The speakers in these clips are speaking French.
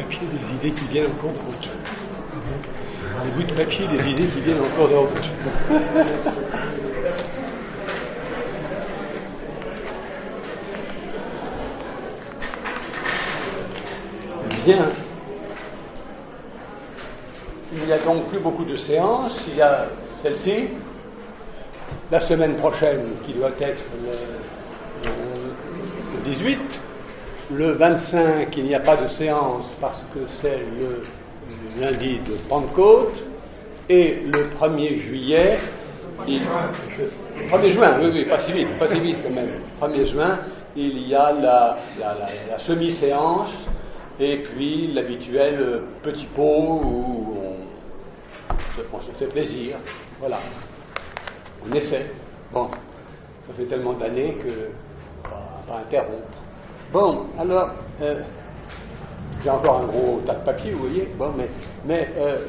papier des idées qui viennent en cours de route. Les bouts de papier des idées qui viennent en cours de route. Bien. Il n'y a donc plus beaucoup de séances. Il y a celle-ci. La semaine prochaine, qui doit être le 18. Le 25, il n'y a pas de séance parce que c'est le lundi de Pentecôte. Et le 1er juillet, le 1er juin, oui, pas si vite quand même. Le 1er juin, il y a la semi-séance et puis l'habituel petit pot où on se fait plaisir. Voilà. On essaie. Bon, ça fait tellement d'années que on va pas interrompre. Bon, alors, j'ai encore un gros tas de papier, vous voyez. Bon, mais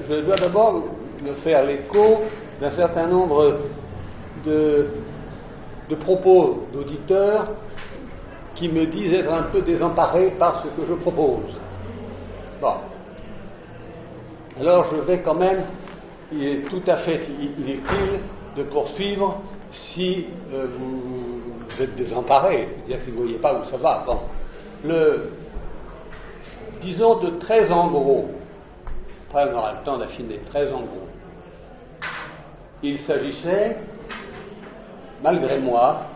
je dois d'abord me faire l'écho d'un certain nombre de propos d'auditeurs qui me disent être un peu désemparés par ce que je propose. Bon. Alors, je vais quand même, il est tout à fait inutile de poursuivre si vous êtes désemparés, c'est-à-dire si vous ne voyez pas où ça va. Bon. Disons de très en gros, après on aura le temps d'affiner, très en gros, il s'agissait, malgré moi,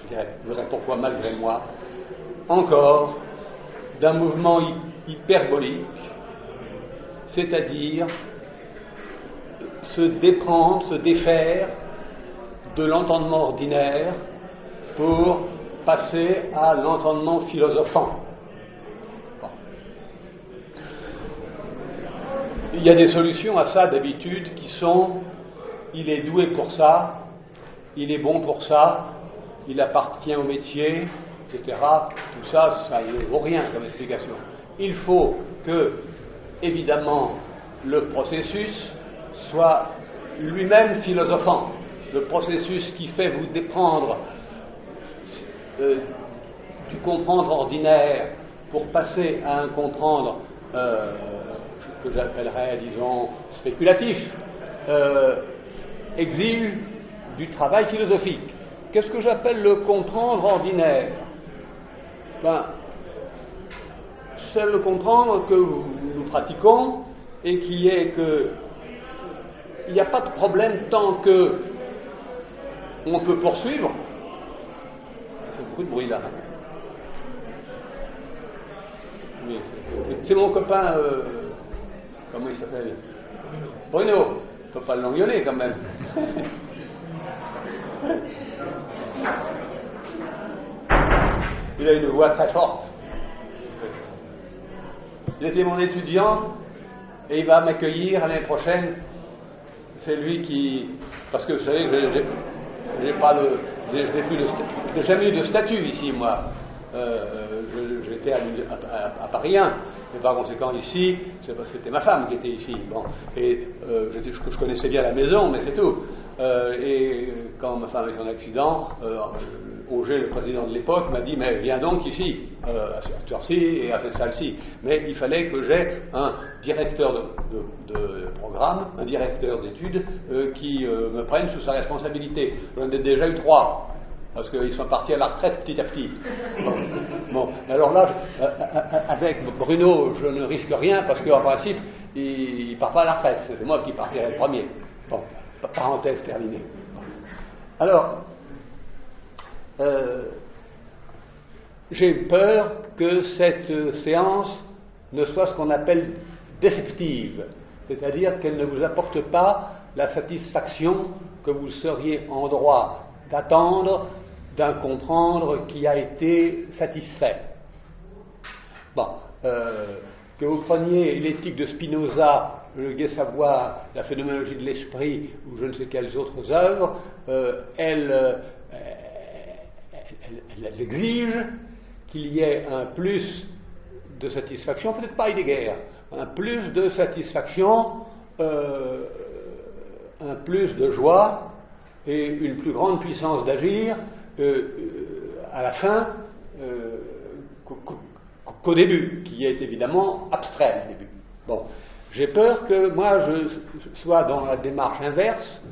je dirais pourquoi malgré moi, encore d'un mouvement hyperbolique, c'est-à-dire se déprendre, se défaire de l'entendement ordinaire pour passer à l'entendement philosophant. Bon. Il y a des solutions à ça d'habitude qui sont: il est doué pour ça, il est bon pour ça, il appartient au métier, etc. Tout ça, ça ne vaut rien comme explication. Il faut que, évidemment, le processus soit lui-même philosophant. Le processus qui fait vous déprendre du comprendre ordinaire pour passer à un comprendre que j'appellerais, disons, spéculatif, exige du travail philosophique. Qu'est-ce que j'appelle le comprendre ordinaire? C'est le comprendre que nous pratiquons et qui est que il n'y a pas de problème tant que on peut poursuivre. C'est beaucoup de bruit là. Oui, c'est mon copain, comment il s'appelle? Bruno. Il ne faut pas l'engueuler quand même. Il a une voix très forte. Il était mon étudiant et il va m'accueillir l'année prochaine. C'est lui qui... Parce que vous savez, j'ai jamais eu de statut ici, moi. J'étais à Paris 1, mais par conséquent ici, c'est parce que c'était ma femme qui était ici. Bon, et je connaissais bien la maison, mais c'est tout. Et quand ma femme a eu son accident, Auger, le président de l'époque, m'a dit: mais viens donc ici, à cette heure-ci et à cette salle-ci. Mais il fallait que j'aie un directeur de programme, un directeur d'études qui me prenne sous sa responsabilité. J'en ai déjà eu 3. Parce qu'ils sont partis à la retraite petit à petit. Bon. Alors là, avec Bruno, je ne risque rien parce qu'en principe, il ne part pas à la retraite. C'est moi qui partirai le premier. Bon, parenthèse terminée. Alors, j'ai peur que cette séance ne soit ce qu'on appelle déceptive, c'est-à-dire qu'elle ne vous apporte pas la satisfaction que vous seriez en droit d'attendre d'un comprendre qui a été satisfait. Bon, que vous preniez l'éthique de Spinoza, le gai savoir, la phénoménologie de l'esprit ou je ne sais quelles autres œuvres, elles exigent qu'il y ait un plus de satisfaction, peut-être pas Heidegger, un plus de satisfaction, un plus de joie et une plus grande puissance d'agir à la fin qu'au début, qui est évidemment abstrait au début. Bon, j'ai peur que moi je sois dans la démarche inverse,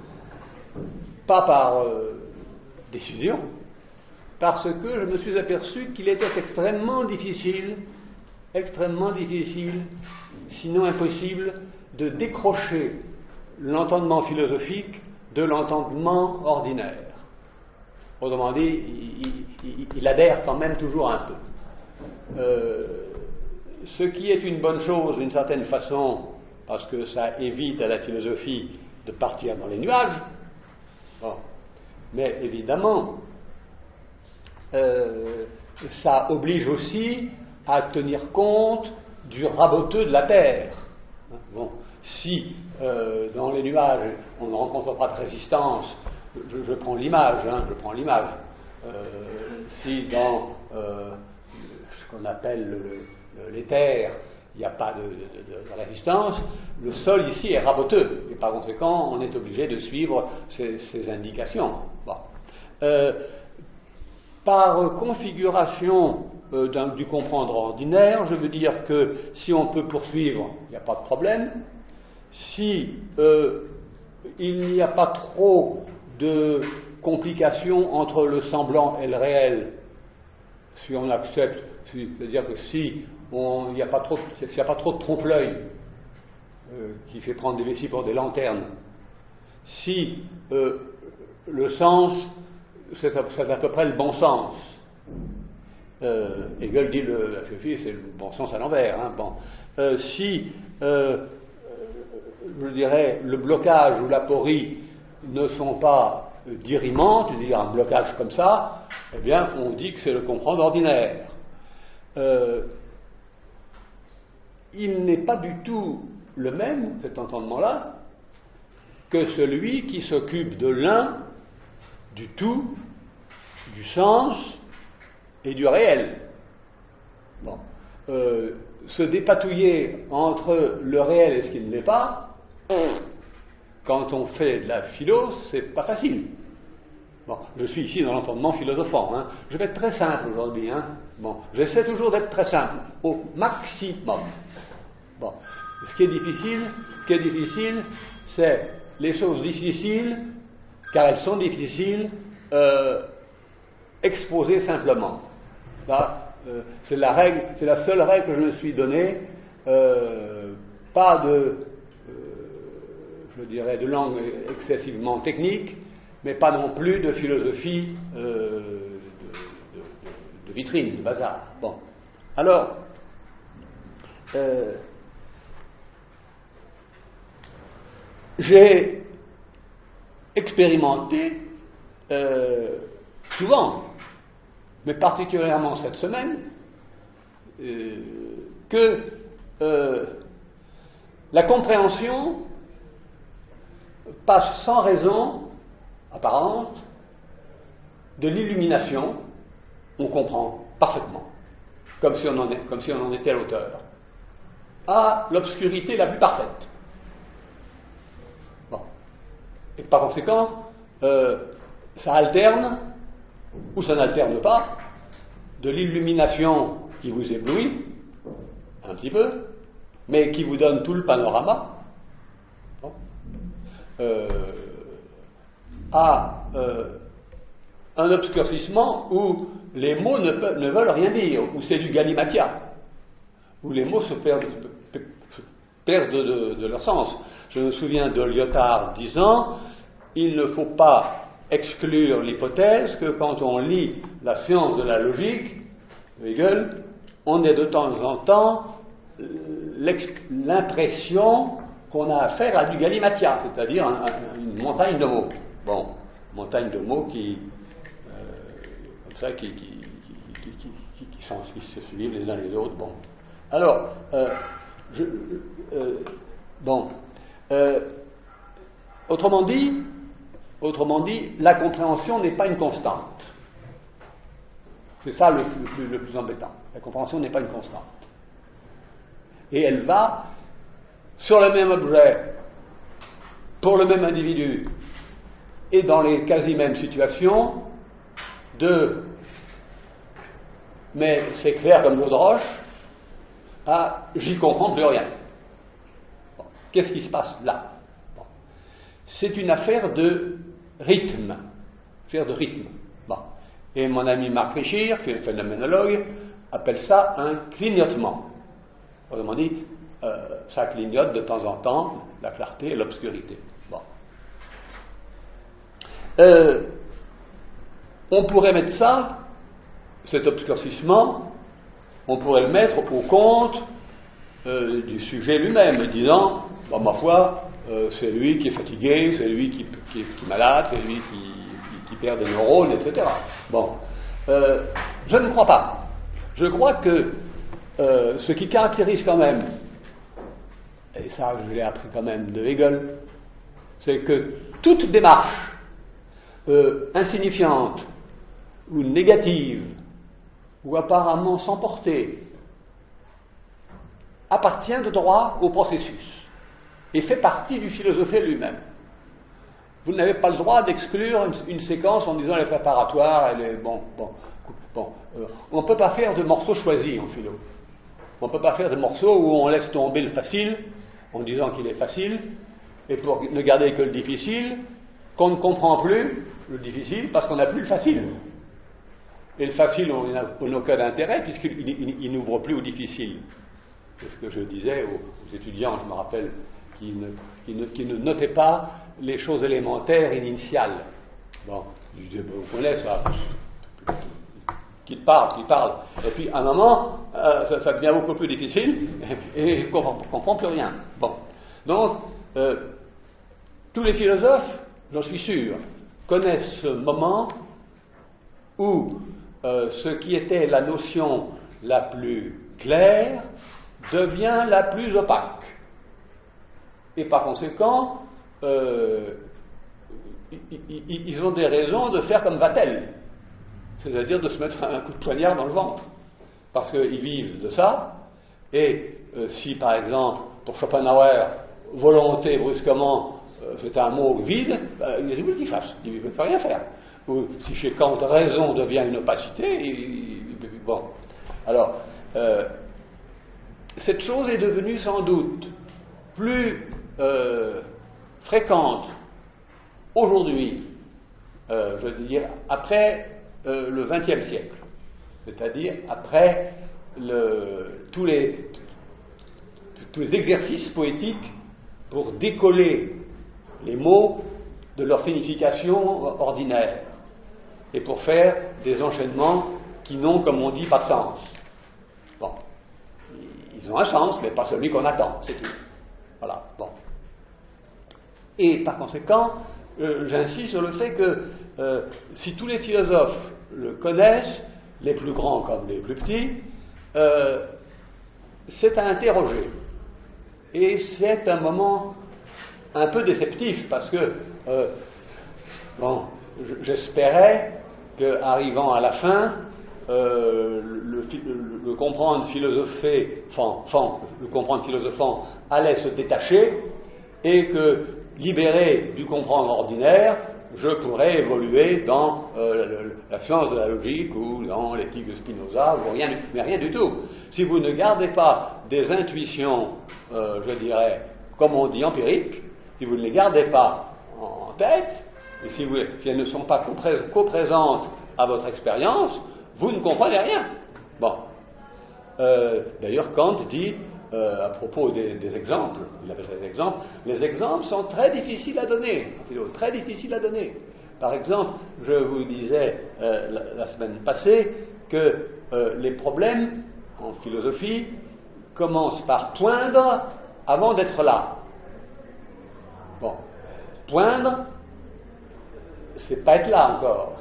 pas par décision, parce que je me suis aperçu qu'il était extrêmement difficile, sinon impossible, de décrocher l'entendement philosophique de l'entendement ordinaire. Autrement dit, il adhère quand même toujours un peu. Ce qui est une bonne chose d'une certaine façon, parce que ça évite à la philosophie de partir dans les nuages. Bon. Mais évidemment, ça oblige aussi à tenir compte du raboteux de la Terre. Bon. Si dans les nuages on ne rencontre pas de résistance, je prends l'image, si dans ce qu'on appelle l'éther, il n'y a pas de résistance, le sol ici est raboteux, et par conséquent on est obligé de suivre ces indications. Bon. Par configuration du comprendre ordinaire, je veux dire que si on peut poursuivre, il n'y a pas de problème. Si il n'y a pas trop de complications entre le semblant et le réel, si on accepte, c'est-à-dire que si il n'y a pas trop de trompe-l'œil qui fait prendre des vessies pour des lanternes, si le sens, c'est à peu près le bon sens. Hegel dit la philosophie, c'est le bon sens à l'envers. Hein, bon. Si, je dirais, le blocage ou l'aporie ne sont pas dirimantes, c'est-à-dire un blocage comme ça, eh bien, on dit que c'est le comprendre ordinaire. Il n'est pas du tout le même, cet entendement-là, que celui qui s'occupe de l'un, du tout, du sens et du réel. Bon. Se dépatouiller entre le réel et ce qui ne l'est pas, quand on fait de la philo, c'est pas facile. Bon, je suis ici dans l'entendement philosophant. Hein. Je vais être très simple aujourd'hui. Hein. Bon, j'essaie toujours d'être très simple, au maximum. Bon, ce qui est difficile, c'est les choses difficiles, car elles sont difficiles, exposées simplement. Là, c'est la seule règle que je me suis donnée. Pas de, je dirais, de langue excessivement technique, mais pas non plus de philosophie de vitrine, de bazar. Bon. Alors, j'ai expérimenté souvent, mais particulièrement cette semaine, que la compréhension passe sans raison apparente de l'illumination, on comprend parfaitement, comme si on en était l'auteur, à l'obscurité la plus parfaite. Bon. Et par conséquent, ça alterne, ou ça n'alterne pas, de l'illumination qui vous éblouit, un petit peu, mais qui vous donne tout le panorama, bon, à un obscurcissement où les mots ne veulent rien dire, où c'est du galimatia, où les mots se perdent de leur sens. Je me souviens de Lyotard disant « Il ne faut pas exclure l'hypothèse que quand on lit la science de la logique, Hegel, on ait de temps en temps l'impression qu'on a affaire à du galimatia, c'est-à-dire une montagne de mots. Bon, montagne de mots qui se suivent les uns les autres. Bon. Alors, autrement dit, la compréhension n'est pas une constante. C'est ça le plus embêtant. La compréhension n'est pas une constante. Et elle va sur le même objet, pour le même individu, et dans les quasi mêmes situations, mais c'est clair comme l'eau de roche, à j'y comprends plus rien. Bon. Qu'est-ce qui se passe là? Bon. C'est une affaire de rythme. Bon. Et mon ami Marc Richir, qui est phénoménologue, appelle ça un clignotement. Autrement dit, ça clignote de temps en temps, la clarté et l'obscurité. Bon. On pourrait mettre ça, cet obscurcissement, on pourrait le mettre au compte du sujet lui-même, disant, bon, ma foi, c'est lui qui est fatigué, c'est lui qui est malade, c'est lui qui perd des neurones, etc. Bon. Je ne crois pas. Je crois que ce qui caractérise quand même, et ça je l'ai appris quand même de Hegel, c'est que toute démarche insignifiante ou négative ou apparemment sans portée appartient de droit au processus et fait partie du philosophé lui-même. Vous n'avez pas le droit d'exclure une séquence en disant elle est préparatoire, elle est on ne peut pas faire de morceaux choisis en philo. On ne peut pas faire de morceaux où on laisse tomber le facile en disant qu'il est facile et pour ne garder que le difficile, qu'on ne comprend plus le difficile parce qu'on n'a plus le facile. Et le facile, on n'a aucun intérêt puisqu'il n'ouvre plus au difficile. C'est ce que je disais aux étudiants, je me rappelle, qui ne notaient pas les choses élémentaires initiales. Bon, je disais, vous connaissez ça. Qu'il parle. Et puis, à un moment, ça devient beaucoup plus difficile et on ne comprend plus rien. Bon. Donc, tous les philosophes, j'en suis sûr, connaissent ce moment où ce qui était la notion la plus claire devient la plus opaque. Et par conséquent, ils ont des raisons de faire comme Vatel, c'est-à-dire de se mettre un coup de poignard dans le ventre, parce qu'ils vivent de ça, et si par exemple, pour Schopenhauer, volonté brusquement, c'est un mot vide, il est qu'il fasse, il ne peut rien faire. Ou si chez Kant, raison devient une opacité, bon. Alors, cette chose est devenue sans doute plus fréquente aujourd'hui, je veux dire, après le XXe siècle, c'est-à-dire après tous les exercices poétiques pour décoller les mots de leur signification ordinaire et pour faire des enchaînements qui n'ont, comme on dit, pas de sens. Bon, ils ont un sens, mais pas celui qu'on attend, c'est tout. Voilà, bon. Et par conséquent, j'insiste sur le fait que si tous les philosophes le connaissent, les plus grands comme les plus petits, c'est à interroger. Et c'est un moment un peu déceptif, parce que, j'espérais qu'arrivant à la fin, le comprendre philosophant allait se détacher et que, libéré du comprendre ordinaire, je pourrais évoluer dans la science de la logique ou dans l'éthique de Spinoza, mais rien du tout. Si vous ne gardez pas des intuitions, je dirais, comme on dit, empiriques, si vous ne les gardez pas en tête, et si elles ne sont pas coprésentes à votre expérience, vous ne comprenez rien. Bon. D'ailleurs, Kant dit, à propos des exemples, il appelle ça des exemples, les exemples sont très difficiles à donner, très difficiles à donner. Par exemple, je vous disais la semaine passée que les problèmes en philosophie commencent par poindre avant d'être là. Bon, poindre, c'est pas être là encore.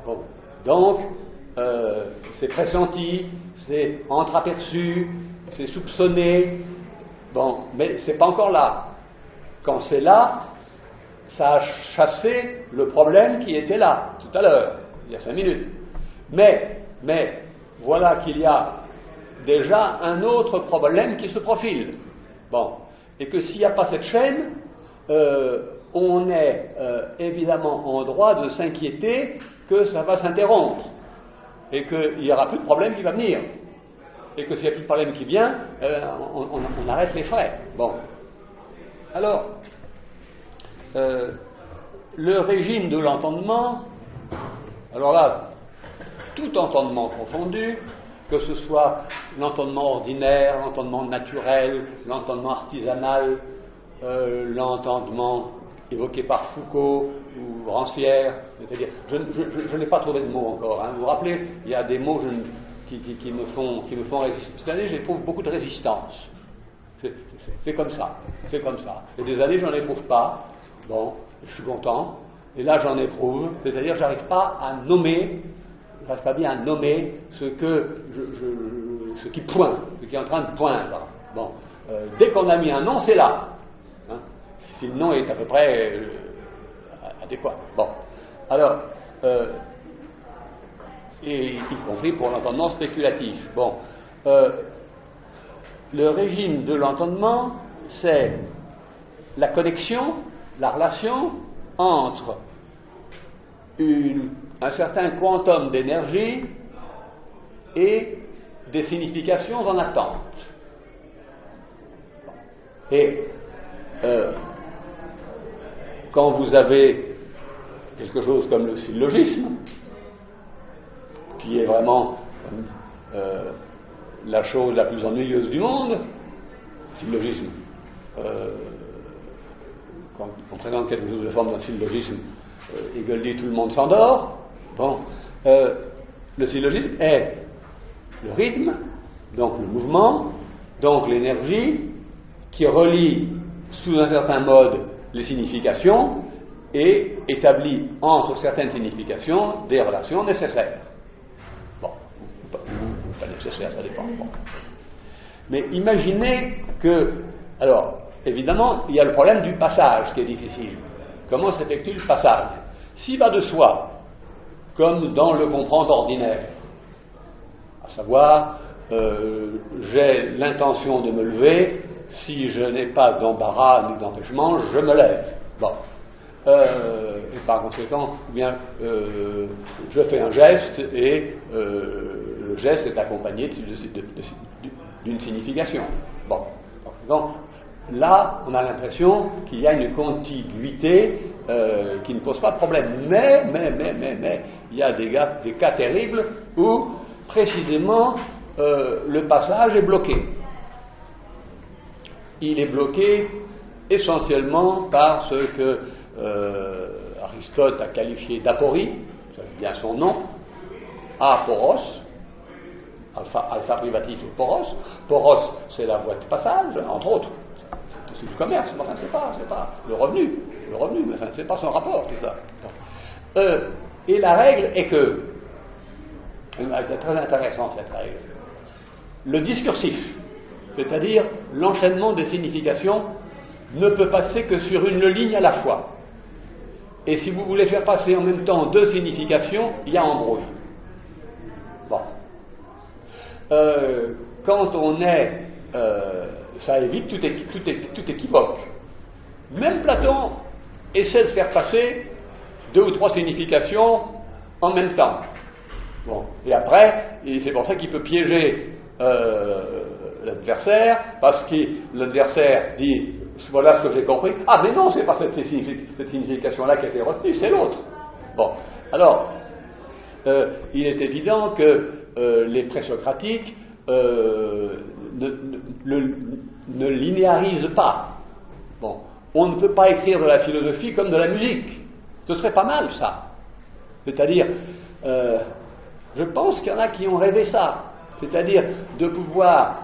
Bon, donc, c'est pressenti, c'est entreaperçu, c'est soupçonné, bon, mais c'est pas encore là. Quand c'est là, ça a chassé le problème qui était là, tout à l'heure, il y a 5 minutes. Mais, voilà qu'il y a déjà un autre problème qui se profile. Bon, et que s'il n'y a pas cette chaîne, on est évidemment en droit de s'inquiéter que ça va s'interrompre et qu'il n'y aura plus de problème qui va venir. et que s'il n'y a plus de problème qui vient, on arrête les frais. Bon. Alors, le régime de l'entendement, alors là, tout entendement confondu, que ce soit l'entendement ordinaire, l'entendement naturel, l'entendement artisanal, l'entendement évoqué par Foucault ou Rancière, c'est-à-dire, je n'ai pas trouvé de mots encore. Hein. Vous vous rappelez, il y a des mots qui me font résister. Cette année, j'éprouve beaucoup de résistance. C'est comme ça. C'est comme ça. Et des années, j'en éprouve pas. Bon, je suis content. Et là, j'en éprouve. C'est-à-dire, j'arrive pas bien à nommer ce qui pointe, ce qui est en train de poindre. Bon, dès qu'on a mis un nom, c'est là. Hein, si le nom est à peu près adéquat. Bon, alors, et y compris pour l'entendement spéculatif. Bon, le régime de l'entendement, c'est la connexion, la relation entre un certain quantum d'énergie et des significations en attente. Et quand vous avez quelque chose comme le syllogisme, qui est vraiment la chose la plus ennuyeuse du monde, syllogisme, quand on présente quelque chose de forme d'un syllogisme, Hegel dit tout le monde s'endort. Bon, le syllogisme est le rythme, donc le mouvement, donc l'énergie, qui relie sous un certain mode les significations et établit entre certaines significations des relations nécessaires. Bon, pas nécessaires, ça dépend. Bon. Mais imaginez que, alors, évidemment, il y a le problème du passage qui est difficile. Comment s'effectue le passage? S'il va de soi, comme dans le comprendre ordinaire, à savoir, j'ai l'intention de me lever, si je n'ai pas d'embarras ni d'empêchement, je me lève. Bon. Et par conséquent, bien, je fais un geste et le geste est accompagné d'une signification. Bon. Donc, là, on a l'impression qu'il y a une contiguïté qui ne pose pas de problème. Mais, il y a des cas terribles où, précisément, le passage est bloqué. Il est bloqué essentiellement par ce que Aristote a qualifié d'aporie, c'est bien son nom, aporos, alpha privatif et poros. Poros, c'est la voie de passage, entre autres. C'est du commerce, mais enfin, c'est pas le revenu, mais enfin, c'est pas son rapport, tout ça. Et la règle est que, elle est très intéressante cette règle, le discursif, c'est-à-dire l'enchaînement des significations, ne peut passer que sur une ligne à la fois. Et si vous voulez faire passer en même temps deux significations, il y a embrouille. Bon. Quand on est... ça évite tout équivoque. Même Platon essaie de faire passer deux ou trois significations en même temps. Bon. Et après, c'est pour ça qu'il peut piéger l'adversaire, parce que l'adversaire dit voilà ce que j'ai compris. Ah mais non, c'est pas cette signification-là qui a été retenue, c'est l'autre. Bon. Alors, il est évident que les présocratiques ne linéarisent pas. Bon, on ne peut pas écrire de la philosophie comme de la musique. Ce serait pas mal, ça. C'est-à-dire, je pense qu'il y en a qui ont rêvé ça. C'est-à-dire de pouvoir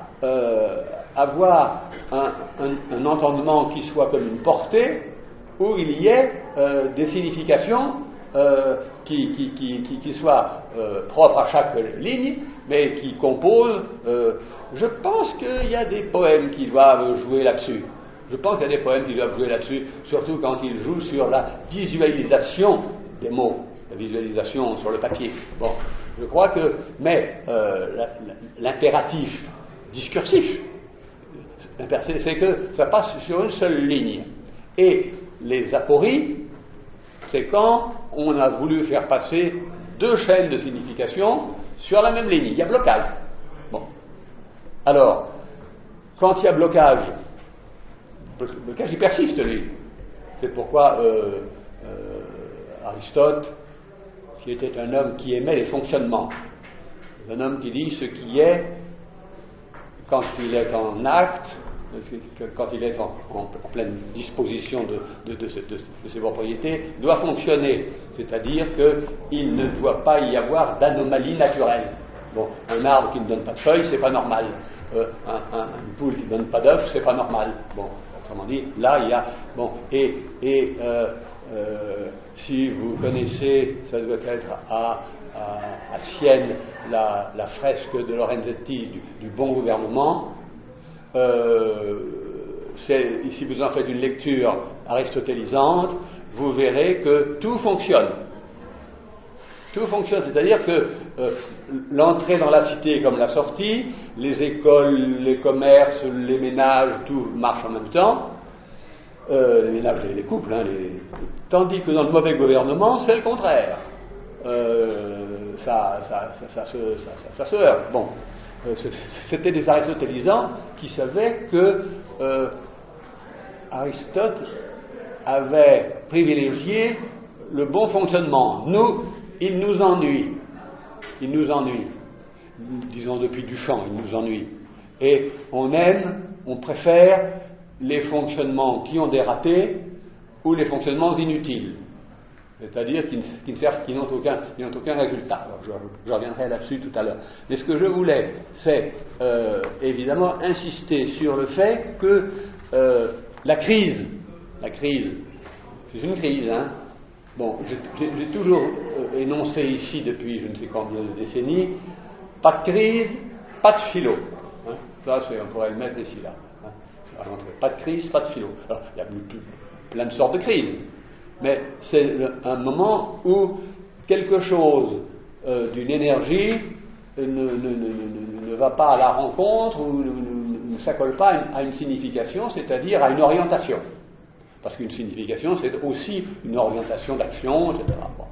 avoir un entendement qui soit comme une portée, où il y ait des significations qui soient propres à chaque ligne, mais qui composent. Je pense qu'il y a des poèmes qui doivent jouer là-dessus. Je pense qu'il y a des poèmes qui doivent jouer là-dessus, surtout quand ils jouent sur la visualisation des mots, la visualisation sur le papier. Bon, je crois que, mais l'impératif discursif, c'est que ça passe sur une seule ligne. Et les apories, c'est quand on a voulu faire passer deux chaînes de signification sur la même ligne. Il y a blocage. Bon. Alors, quand il y a blocage, il persiste, lui. C'est pourquoi Aristote, qui était un homme qui aimait les fonctionnements, un homme qui dit ce qui est, quand il est en acte, quand il est en pleine disposition de ses propriétés, doit fonctionner. C'est-à-dire qu'il ne doit pas y avoir d'anomalie naturelle. Bon, un arbre qui ne donne pas de feuilles, c'est pas normal. Une poule qui ne donne pas d'œufs, c'est pas normal. Bon, autrement dit, là il y a. Bon, si vous connaissez, ça doit être à Sienne, la fresque de Lorenzetti du bon gouvernement. Si vous en faites une lecture aristotélisante, vous verrez que tout fonctionne. Tout fonctionne, c'est-à-dire que l'entrée dans la cité comme la sortie, les écoles, les commerces, les ménages, tout marche en même temps. Les ménages et les couples, tandis que dans le mauvais gouvernement, c'est le contraire. Ça se heurte. Bon, c'était des aristotélisants qui savaient que Aristote avait privilégié le bon fonctionnement. Nous, il nous ennuie. Il nous ennuie. Disons depuis Duchamp, il nous ennuie. Et on préfère les fonctionnements qui ont des ratés ou les fonctionnements inutiles. C'est-à-dire qui n'ont aucun résultat. Alors, je reviendrai là-dessus tout à l'heure. Mais ce que je voulais, c'est évidemment insister sur le fait que la crise, c'est une crise, hein. Bon, j'ai toujours énoncé ici depuis je ne sais combien de décennies, pas de crise, pas de philo. Hein. Ça, on pourrait le mettre ici, là. Hein. Pas de crise, pas de philo. Alors, il y a plein de sortes de crises. Mais c'est un moment où quelque chose d'une énergie ne va pas à la rencontre ou ne s'accole pas à une signification, c'est-à-dire à une orientation. Parce qu'une signification, c'est aussi une orientation d'action, etc. Bon,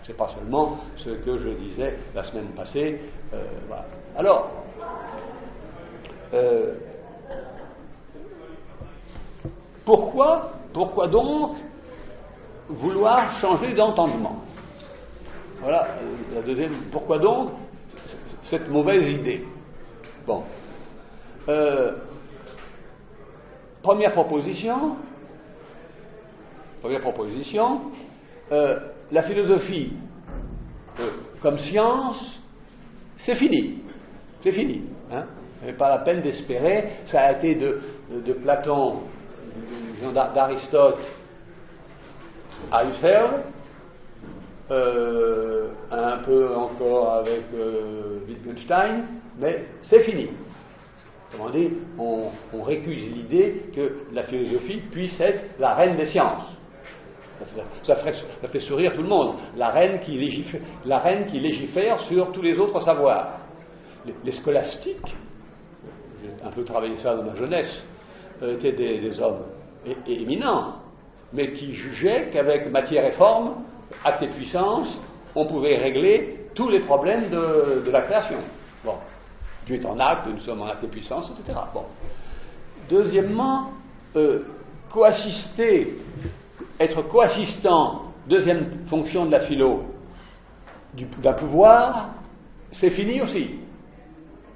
c'est pas seulement ce que je disais la semaine passée. Voilà. Alors, pourquoi donc vouloir changer d'entendement? Voilà la deuxième. Pourquoi donc cette mauvaise idée? Bon. Première proposition, la philosophie comme science, c'est fini. C'est fini. Hein. Il n'y a pas la peine d'espérer. Ça a été de Platon, d'Aristote à Husserl, un peu encore avec Wittgenstein, mais c'est fini. Comment dire, on récuse l'idée que la philosophie puisse être la reine des sciences. Ça fait sourire tout le monde. La reine qui légifère sur tous les autres savoirs. Les scolastiques, j'ai un peu travaillé ça dans ma jeunesse, étaient des hommes éminents, mais qui jugeaient qu'avec matière et forme, acte et puissance, on pouvait régler tous les problèmes de la création. Bon, Dieu est en acte, nous sommes en acte et puissance, etc. Bon. Deuxièmement, être coassistant, deuxième fonction de la philo, d'un pouvoir, c'est fini aussi.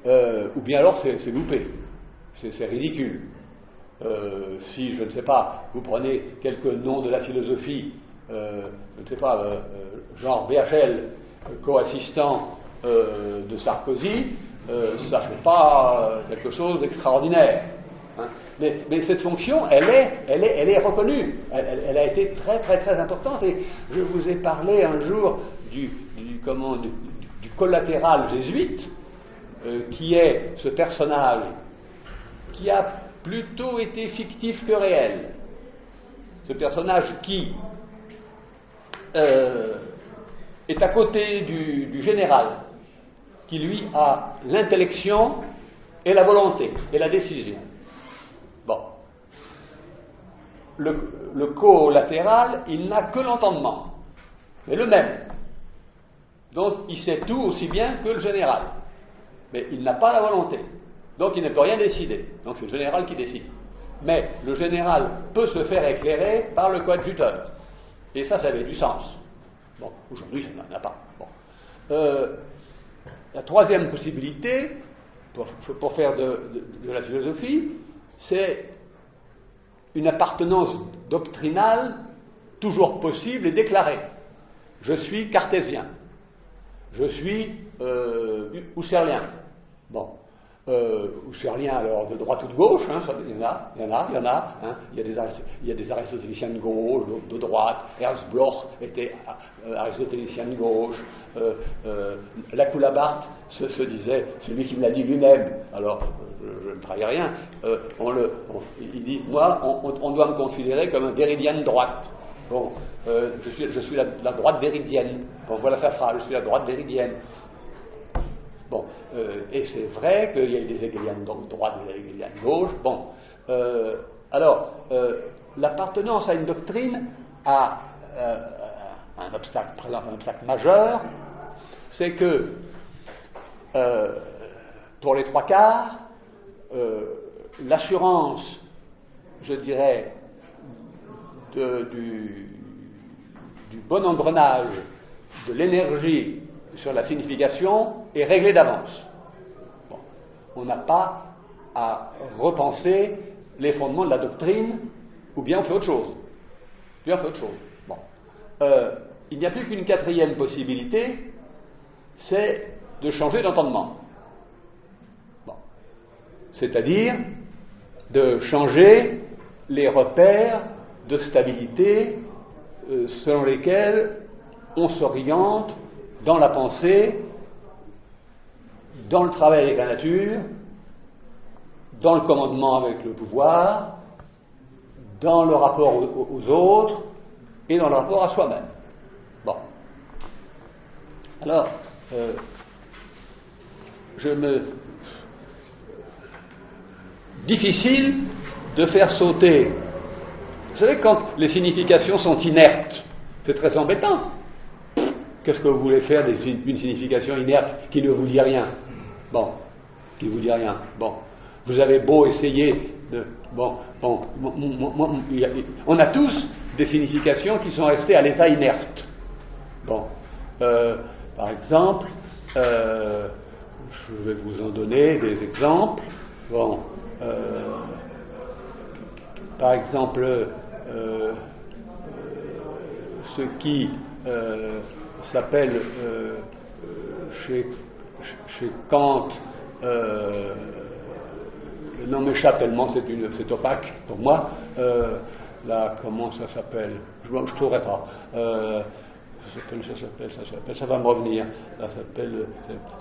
Ou bien alors c'est loupé, c'est ridicule. Si, je ne sais pas, vous prenez quelques noms de la philosophie, je ne sais pas, genre Bergel, co-assistant de Sarkozy, ça ne fait pas quelque chose d'extraordinaire. Hein. Mais cette fonction, elle est reconnue, elle a été très très très importante, et je vous ai parlé un jour du collatéral jésuite, qui est ce personnage qui a plutôt été fictif que réel. Ce personnage qui est à côté du général, qui lui a l'intellection et la volonté et la décision. Bon. Le collatéral, il n'a que l'entendement, mais le même. Donc il sait tout aussi bien que le général, mais il n'a pas la volonté. Donc il ne peut rien décider. Donc c'est le général qui décide. Mais le général peut se faire éclairer par le coadjuteur. Et ça avait du sens. Bon, aujourd'hui, ça n'en a pas. Bon. La troisième possibilité, pour faire de la philosophie, c'est une appartenance doctrinale toujours possible et déclarée. Je suis cartésien. Je suis husserlien. Bon. Husserlien, alors de droite ou de gauche, hein, il y en a. Hein, il y a des aristotéliciens de gauche, de droite. Ernst Bloch était aristotélicien de gauche. Lacoulabart se disait, c'est lui qui me l'a dit lui-même, alors je ne trahis rien, il dit, moi, on doit me considérer comme un déridien de droite. Bon, je suis la droite déridienne. Bon, voilà sa phrase, je suis la droite déridienne. Bon, et c'est vrai qu'il y a eu des hegeliens de droite et des hegeliens de gauche. Bon, alors, l'appartenance à une doctrine a un obstacle majeur, c'est que, pour les trois quarts, l'assurance, je dirais, du bon engrenage de l'énergie sur la signification est réglée d'avance. Bon. On n'a pas à repenser les fondements de la doctrine, ou bien on fait autre chose. Bon. Il n'y a plus qu'une quatrième possibilité, c'est de changer d'entendement. Bon. C'est-à-dire de changer les repères de stabilité selon lesquels on s'oriente dans la pensée, dans le travail avec la nature, dans le commandement avec le pouvoir, dans le rapport aux autres et dans le rapport à soi-même. Bon. Alors, difficile de faire sauter. Vous savez, quand les significations sont inertes, c'est très embêtant. Qu'est-ce que vous voulez faire d'une signification inerte qui ne vous dit rien? Bon, qui vous dit rien. Bon, vous avez beau essayer de... Bon, on a tous des significations qui sont restées à l'état inerte. Bon, par exemple, je vais vous en donner des exemples. Bon, par exemple, ce qui s'appelle chez Kant, le nom m'échappe tellement, c'est opaque pour moi. Là, comment ça s'appelle? Je ne trouverai pas. Ça va me revenir. Ça s'appelle,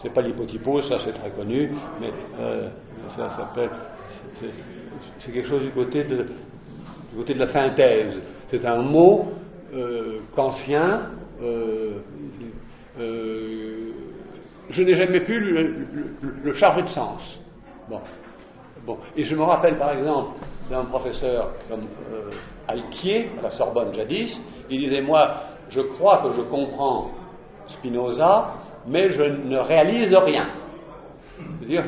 c'est pas l'hypotypose, ça c'est très connu, mais ça s'appelle, c'est quelque chose du côté de la synthèse. C'est un mot kantien. Je n'ai jamais pu le charger de sens. Bon. Et je me rappelle par exemple d'un professeur comme Alquier, à la Sorbonne jadis, il disait, moi, je crois que je comprends Spinoza, mais je ne réalise rien. C'est-à-dire,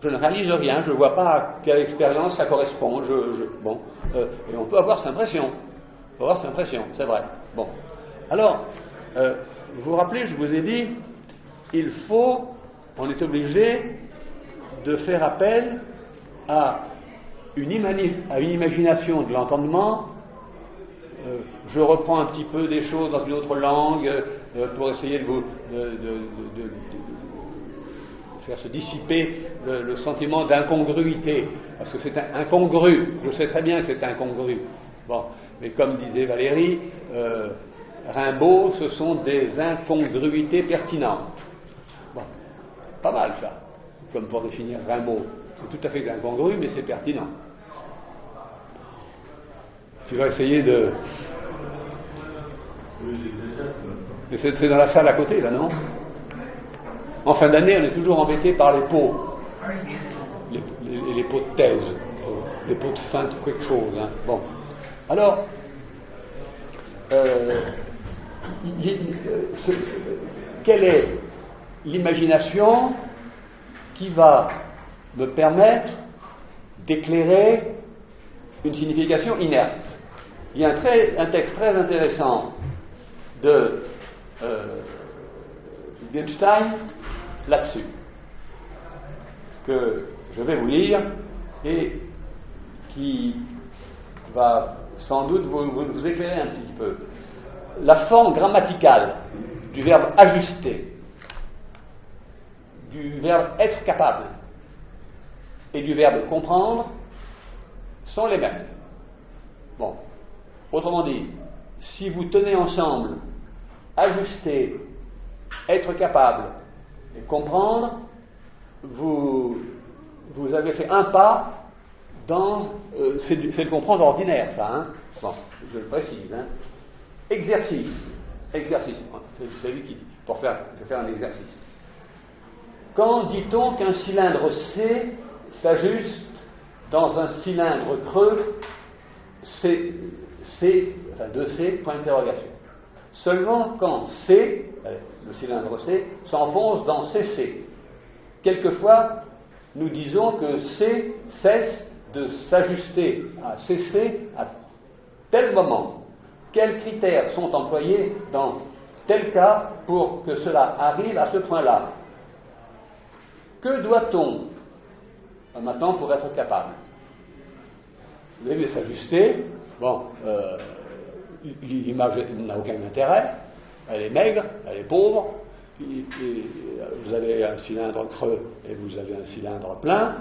je ne réalise rien, je ne vois pas à quelle expérience ça correspond. Et on peut avoir cette impression. C'est vrai. Bon. Alors, vous vous rappelez, je vous ai dit, on est obligé de faire appel à une imagination de l'entendement. Je reprends un petit peu des choses dans une autre langue pour essayer de faire se dissiper le sentiment d'incongruité, parce que c'est incongru. Je sais très bien que c'est incongru. Bon, mais comme disait Valérie, Rimbaud, ce sont des incongruités pertinentes. Bon, pas mal ça, comme pour définir Rimbaud. C'est tout à fait incongru, mais c'est pertinent. Tu vas essayer de... Mais c'est dans la salle à côté, là, non? En fin d'année, on est toujours embêté par les pots. Les pots de thèse. Les pots de fin de quelque chose. Hein. Bon. Alors, quelle est l'imagination qui va me permettre d'éclairer une signification inerte. Il y a un texte très intéressant de Wittgenstein là-dessus, que je vais vous lire et qui va sans doute vous éclairer un petit peu. La forme grammaticale du verbe ajuster, du verbe être capable et du verbe comprendre sont les mêmes. Bon, autrement dit, si vous tenez ensemble ajuster, être capable et comprendre, vous avez fait un pas dans c'est le comprendre ordinaire, ça, hein. Bon, je le précise, hein. Exercice, c'est lui qui dit, pour faire un exercice. Quand dit-on qu'un cylindre C s'ajuste dans un cylindre creux enfin 2C, point d'interrogation. Seulement quand C, le cylindre C, s'enfonce dans CC. Quelquefois, nous disons que C cesse de s'ajuster à CC à tel moment. Quels critères sont employés dans tel cas pour que cela arrive à ce point-là? Que doit-on maintenant pour être capable? Vous avez vu s'ajuster, bon, l'image n'a aucun intérêt, elle est maigre, elle est pauvre, vous avez un cylindre creux et vous avez un cylindre plein,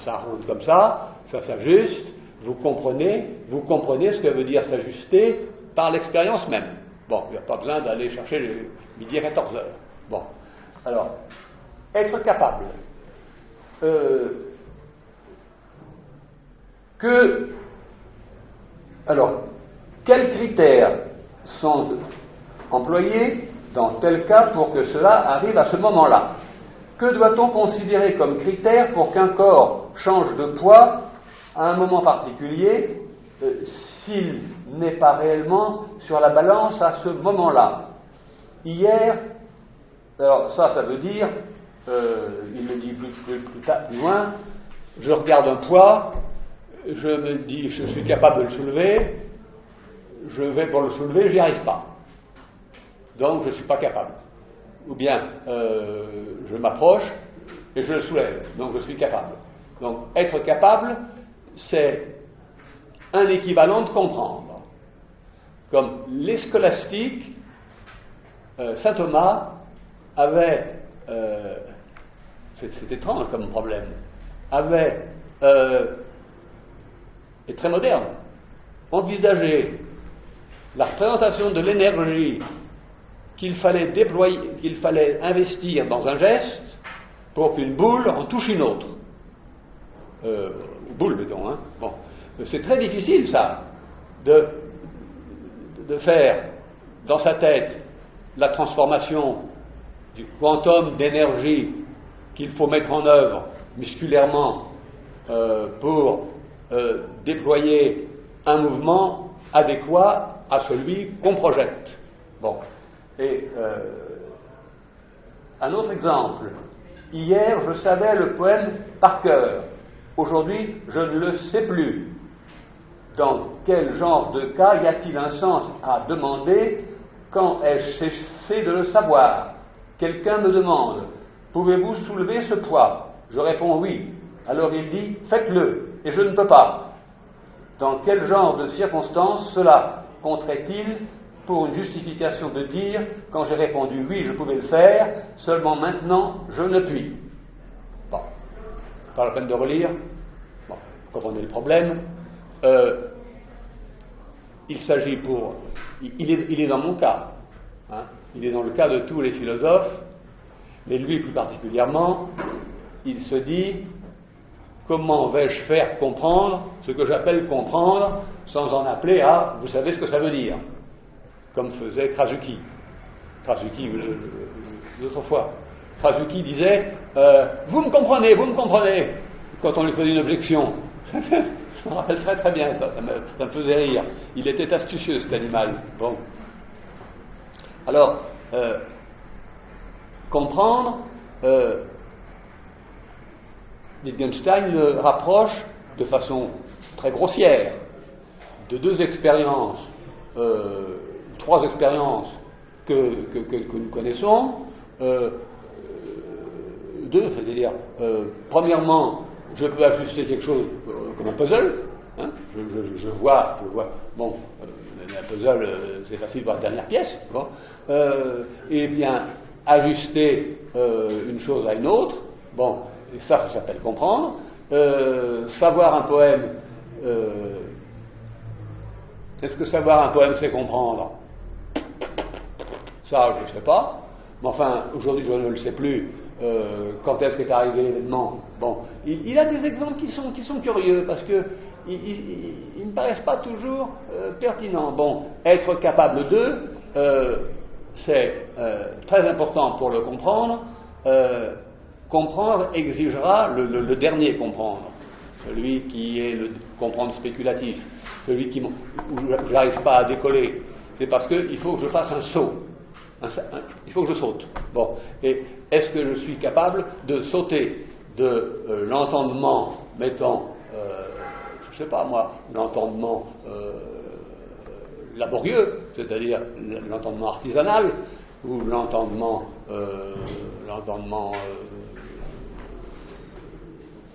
ça ronde comme ça s'ajuste, vous comprenez ce que veut dire s'ajuster par l'expérience même. Bon, il n'y a pas besoin d'aller chercher le midi à 14 heures. Bon, alors, être capable. Alors, quels critères sont employés dans tel cas pour que cela arrive à ce moment-là? Que doit-on considérer comme critère pour qu'un corps change de poids à un moment particulier s'il n'est pas réellement sur la balance à ce moment-là? Hier, alors ça veut dire, il le dit plus loin, je regarde un poids, je me dis, je suis capable de le soulever, je vais pour le soulever, j'y arrive pas. Donc je ne suis pas capable. Ou bien, je m'approche et je le soulève, donc je suis capable. Donc être capable, c'est un équivalent de comprendre. Comme les scolastiques, saint Thomas avait, c'est étrange comme problème, avait, et très moderne, envisagé la représentation de l'énergie qu'il fallait déployer, qu'il fallait investir dans un geste pour qu'une boule en touche une autre. Boule, mettons, hein. Bon. C'est très difficile, ça, de faire dans sa tête la transformation du quantum d'énergie qu'il faut mettre en œuvre musculairement pour déployer un mouvement adéquat à celui qu'on projette. Bon. Et un autre exemple. Hier, je savais le poème par cœur. Aujourd'hui, je ne le sais plus. Dans quel genre de cas y a-t-il un sens à demander quand ai-je cessé de le savoir? Quelqu'un me demande, pouvez-vous soulever ce poids? Je réponds oui. Alors il dit, faites-le, et je ne peux pas. Dans quel genre de circonstances cela compterait-il pour une justification de dire, quand j'ai répondu oui, je pouvais le faire, seulement maintenant, je ne puis? Bon, pas la peine de relire. Bon, vous comprenez le problème. Il s'agit il est dans mon cas, hein, il est dans le cas de tous les philosophes, mais lui plus particulièrement, il se dit, comment vais-je faire comprendre ce que j'appelle comprendre, sans en appeler à, vous savez ce que ça veut dire, comme faisait Krasuki. Krasuki, l'autre fois. Krasuki disait, vous me comprenez, quand on lui faisait une objection. Je me rappelle très très bien ça me faisait rire. Il était astucieux, cet animal. Bon. Alors, comprendre, Wittgenstein le rapproche de façon très grossière de deux expériences, trois expériences que nous connaissons. C'est-à-dire, premièrement, je peux ajuster quelque chose comme un puzzle. Hein, je vois, bon, un puzzle, c'est facile de voir la dernière pièce. Bon, et bien, ajuster une chose à une autre, bon, et ça s'appelle comprendre. Savoir un poème, est-ce que savoir un poème c'est comprendre? Ça, je ne sais pas. Mais enfin, aujourd'hui, je ne le sais plus. Quand est-ce qu'est arrivé l'événement? Bon, il a des exemples qui sont curieux parce que ils ne paraissent pas toujours pertinents. Bon, être capable d'eux, c'est très important pour le comprendre. Comprendre exigera le dernier comprendre, celui qui est le comprendre spéculatif, celui où je n'arrive pas à décoller. C'est parce qu'il faut que je fasse un saut. Il faut que je saute. Bon, et est-ce que je suis capable de sauter de l'entendement, mettons, je ne sais pas moi, l'entendement laborieux, c'est-à-dire l'entendement artisanal, ou l'entendement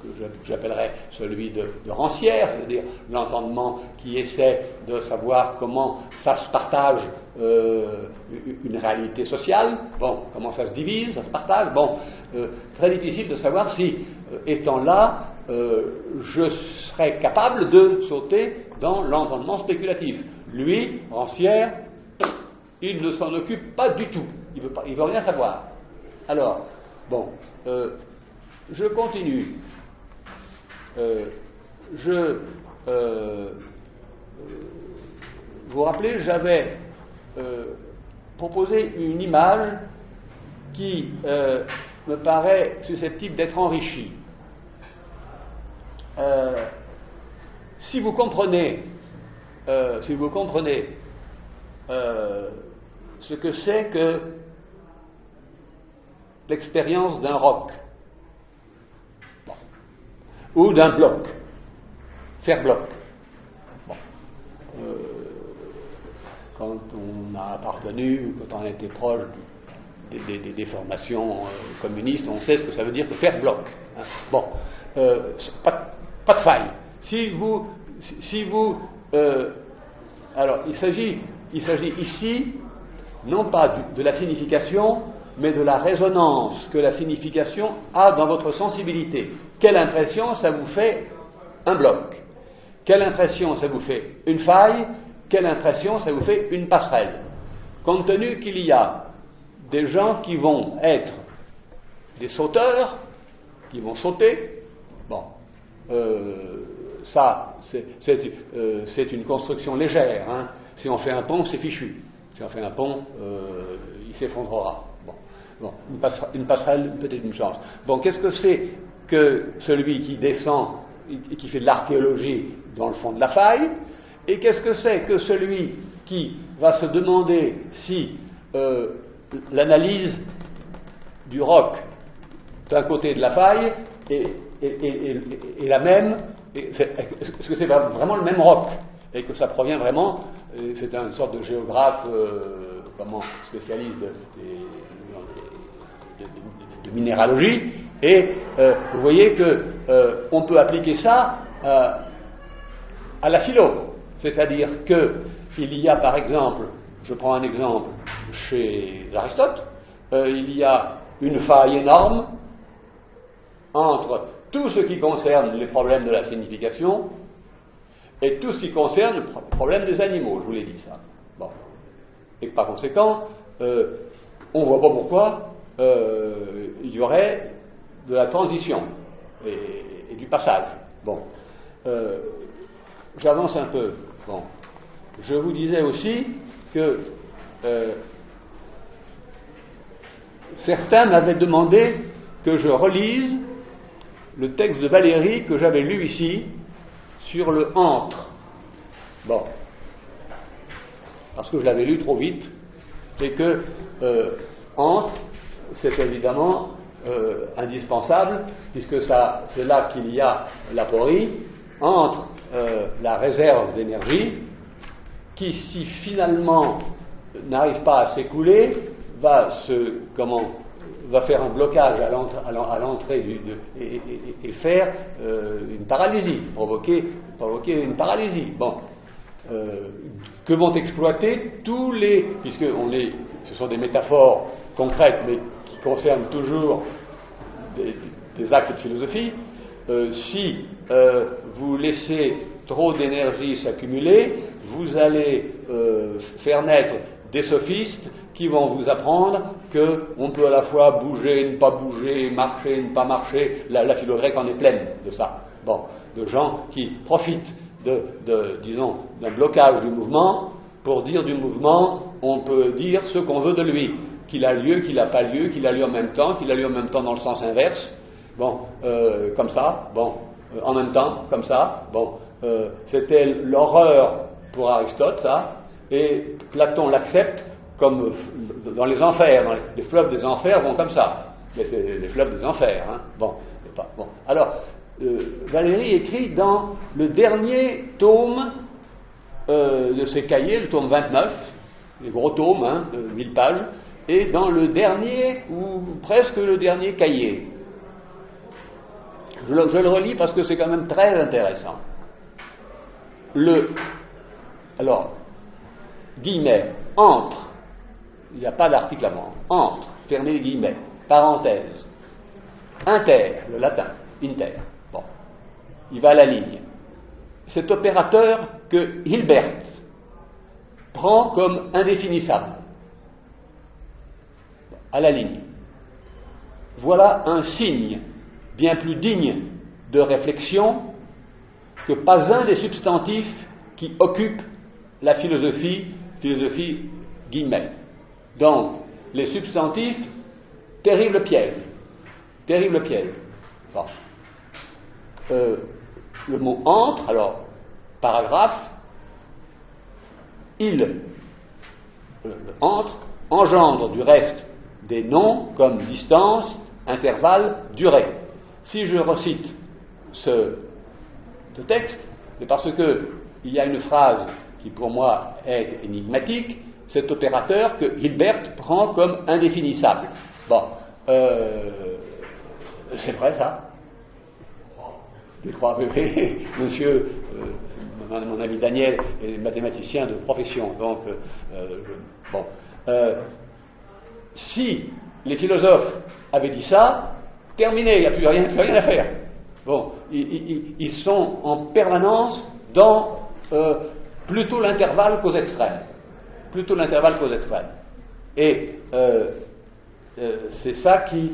que j'appellerais celui de Rancière, c'est-à-dire l'entendement qui essaie de savoir comment ça se partage une réalité sociale, bon, comment ça se divise, ça se partage, bon, très difficile de savoir si, étant là, je serais capable de sauter dans l'entendement spéculatif. Lui, Rancière, il ne s'en occupe pas du tout, il veut rien savoir. Alors, bon, je continue. Vous vous rappelez, j'avais proposé une image qui me paraît susceptible d'être enrichie. Si vous comprenez ce que c'est que l'expérience d'un roc, ou d'un bloc, faire bloc. Bon. Quand on a appartenu, quand on a été proche des formations communistes, on sait ce que ça veut dire que faire bloc. Hein. Bon, pas de faille. Si vous, alors il s'agit ici non pas de la signification, mais de la résonance que la signification a dans votre sensibilité. Quelle impression ça vous fait un bloc? Quelle impression ça vous fait une faille? Quelle impression ça vous fait une passerelle? Compte tenu qu'il y a des gens qui vont être des sauteurs, qui vont sauter, bon, ça, c'est une construction légère. Hein. Si on fait un pont, c'est fichu. Si on fait un pont, il s'effondrera. Bon, une passerelle, peut-être une chance. Bon, qu'est-ce que c'est que celui qui descend et qui fait de l'archéologie dans le fond de la faille? Et qu'est-ce que c'est que celui qui va se demander si l'analyse du roc d'un côté de la faille est la même? Est-ce que c'est vraiment le même roc? Et que ça provient vraiment, c'est une sorte de géographe spécialiste de minéralogie, et vous voyez que on peut appliquer ça à la philo, c'est-à-dire qu'il y a par exemple, je prends un exemple chez Aristote, il y a une faille énorme entre tout ce qui concerne les problèmes de la signification et tout ce qui concerne le problème des animaux, je vous l'ai dit ça. Bon. Et par conséquent, on ne voit pas pourquoi il y aurait de la transition et du passage. Bon. J'avance un peu. Bon. Je vous disais aussi que certains m'avaient demandé que je relise le texte de Valéry que j'avais lu ici sur le entre. Bon. Parce que je l'avais lu trop vite et que entre, c'est évidemment indispensable, puisque c'est là qu'il y a l'aporie, entre la réserve d'énergie, qui, si finalement n'arrive pas à s'écouler, va faire un blocage à l'entrée et faire une paralysie, provoquer une paralysie. Bon. Que vont exploiter tous les... Puisque ce sont des métaphores concrètes, mais qui concernent toujours des actes de philosophie. Si vous laissez trop d'énergie s'accumuler, vous allez faire naître des sophistes qui vont vous apprendre qu'on peut à la fois bouger, ne pas bouger, marcher, ne pas marcher. La philo grecque en est pleine de ça. Bon, de gens qui profitent disons, d'un blocage du mouvement pour dire du mouvement, on peut dire ce qu'on veut de lui, qu'il a lieu, qu'il n'a pas lieu, qu'il a lieu en même temps, qu'il a lieu en même temps dans le sens inverse. Bon, comme ça, bon, en même temps, comme ça, bon, c'était l'horreur pour Aristote, ça, et Platon l'accepte comme dans les enfers, les fleuves des enfers vont comme ça, mais c'est les fleuves des enfers, hein. Bon, bon. Alors, Valéry écrit dans le dernier tome de ses cahiers, le tome 29, les gros tomes, hein, de 1000 pages, et dans le dernier, ou presque le dernier cahier. Je le relis parce que c'est quand même très intéressant. Alors, guillemets, entre, il n'y a pas d'article avant, entre, fermez les guillemets, parenthèse, inter, le latin, inter, bon, il va à la ligne. Cet opérateur que Hilbert prend comme indéfinissable, à la ligne. Voilà un signe bien plus digne de réflexion que pas un des substantifs qui occupent la philosophie guillemets. Donc, les substantifs, terrible piège. Bon. Le mot entre, alors, paragraphe, entre, engendre du reste des noms comme distance, intervalle, durée. Si je recite ce texte, c'est parce que il y a une phrase qui pour moi est énigmatique, cet opérateur que Hilbert prend comme indéfinissable. Bon, c'est vrai ça. Je crois que monsieur, mon ami Daniel, est mathématicien de profession, donc bon. Si les philosophes avaient dit ça, terminé, il n'y a plus rien à faire. Bon, ils sont en permanence dans plutôt l'intervalle qu'aux extrêmes. Et c'est ça qui,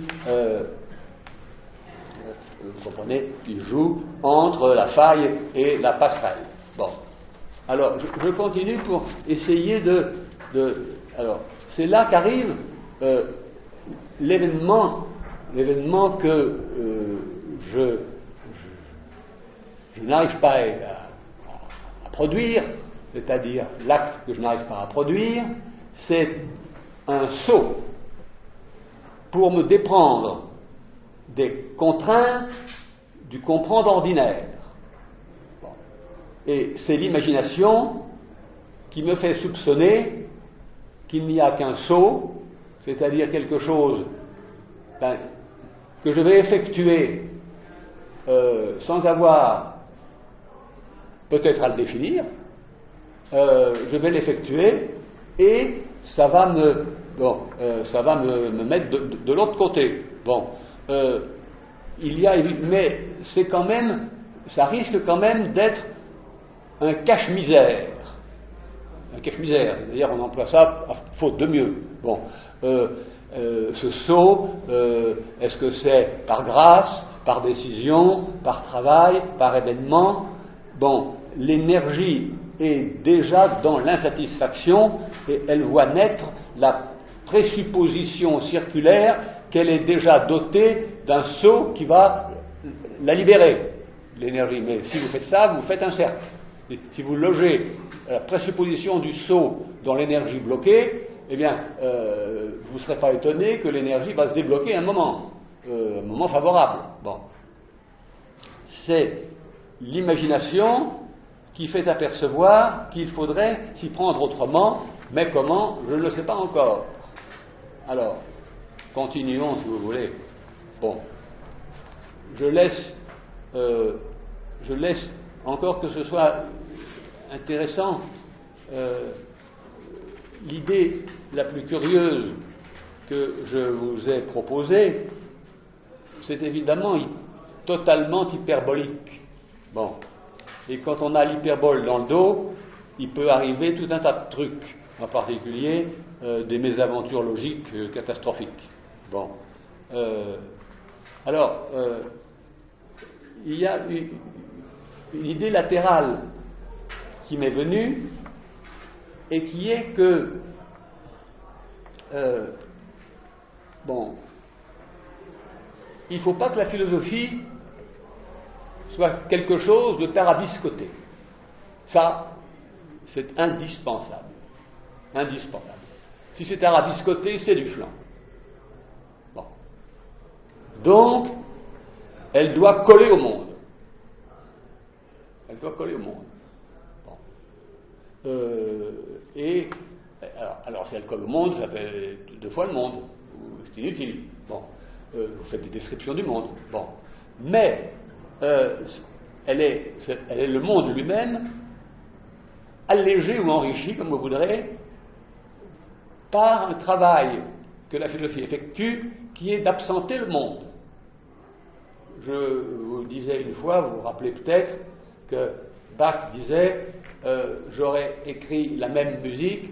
vous comprenez, qui joue entre la faille et la passerelle. Bon, alors je continue pour essayer alors, c'est là qu'arrive l'événement que je n'arrive pas à produire, c'est-à-dire l'acte que je n'arrive pas à produire, c'est un saut pour me déprendre des contraintes du comprendre ordinaire. Bon. Et c'est l'imagination qui me fait soupçonner qu'il n'y a qu'un saut, c'est-à-dire quelque chose que je vais effectuer sans avoir peut-être à le définir, je vais l'effectuer et ça va me mettre de l'autre côté. Bon, mais c'est quand même, ça risque quand même d'être un cache-misère. D'ailleurs, on emploie ça faute de mieux. Bon, ce saut, est-ce que c'est par grâce, par décision, par travail, par événement? Bon, l'énergie est déjà dans l'insatisfaction et elle voit naître la présupposition circulaire qu'elle est déjà dotée d'un saut qui va la libérer, l'énergie. Mais si vous faites ça, vous faites un cercle. Et si vous logez la présupposition du saut dans l'énergie bloquée, eh bien, vous ne serez pas étonné que l'énergie va se débloquer à un moment. un moment favorable. Bon. C'est l'imagination qui fait apercevoir qu'il faudrait s'y prendre autrement, mais comment, je ne le sais pas encore. Alors, continuons si vous voulez. Bon, je laisse encore que ce soit intéressant, l'idée la plus curieuse que je vous ai proposée, c'est évidemment totalement hyperbolique. Bon. Et quand on a l'hyperbole dans le dos, il peut arriver tout un tas de trucs, en particulier des mésaventures logiques catastrophiques. Bon. Alors, il y a une idée latérale qui m'est venue et qui est que il ne faut pas que la philosophie soit quelque chose de tarabiscoté. Ça, c'est indispensable. Indispensable. Si c'est tarabiscoté, c'est du flan. Bon. Donc, elle doit coller au monde. Elle doit coller au monde. Bon. Alors, si elle colle au monde, ça fait 2 fois le monde. C'est inutile. Bon. Vous faites des descriptions du monde. Bon. Mais, elle est le monde lui-même, allégé ou enrichi, comme vous voudrez, par un travail que la philosophie effectue, qui est d'absenter le monde. Je vous disais une fois, vous vous rappelez peut-être, que Bach disait j'aurais écrit la même musique,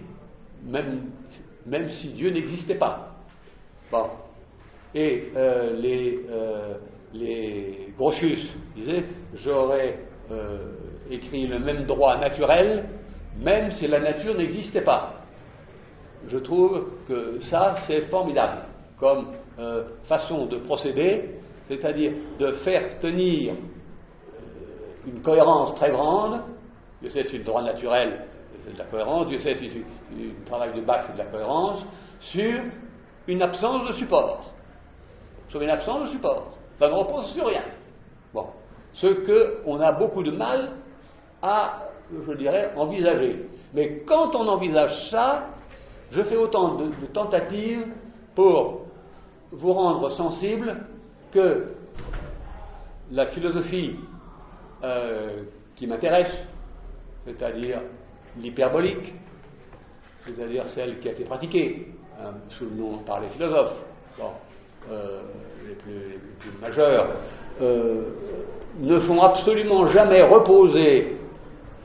même si Dieu n'existait pas. Bon. Et les Grotius disaient j'aurais écrit le même droit naturel, même si la nature n'existait pas. Je trouve que ça, c'est formidable comme façon de procéder, c'est-à-dire de faire tenir une cohérence très grande. Dieu sait si le droit naturel, c'est de la cohérence, Dieu sait si le travail de Bach, c'est de la cohérence, sur une absence de support. Sur une absence de support. Ça ne repose sur rien. Bon. Ce qu'on a beaucoup de mal à, je dirais, envisager. Mais quand on envisage ça, je fais autant de tentatives pour vous rendre sensible que la philosophie qui m'intéresse, c'est-à-dire l'hyperbolique, c'est-à-dire celle qui a été pratiquée sous le nom par les philosophes, bon, les plus majeurs, ne font absolument jamais reposer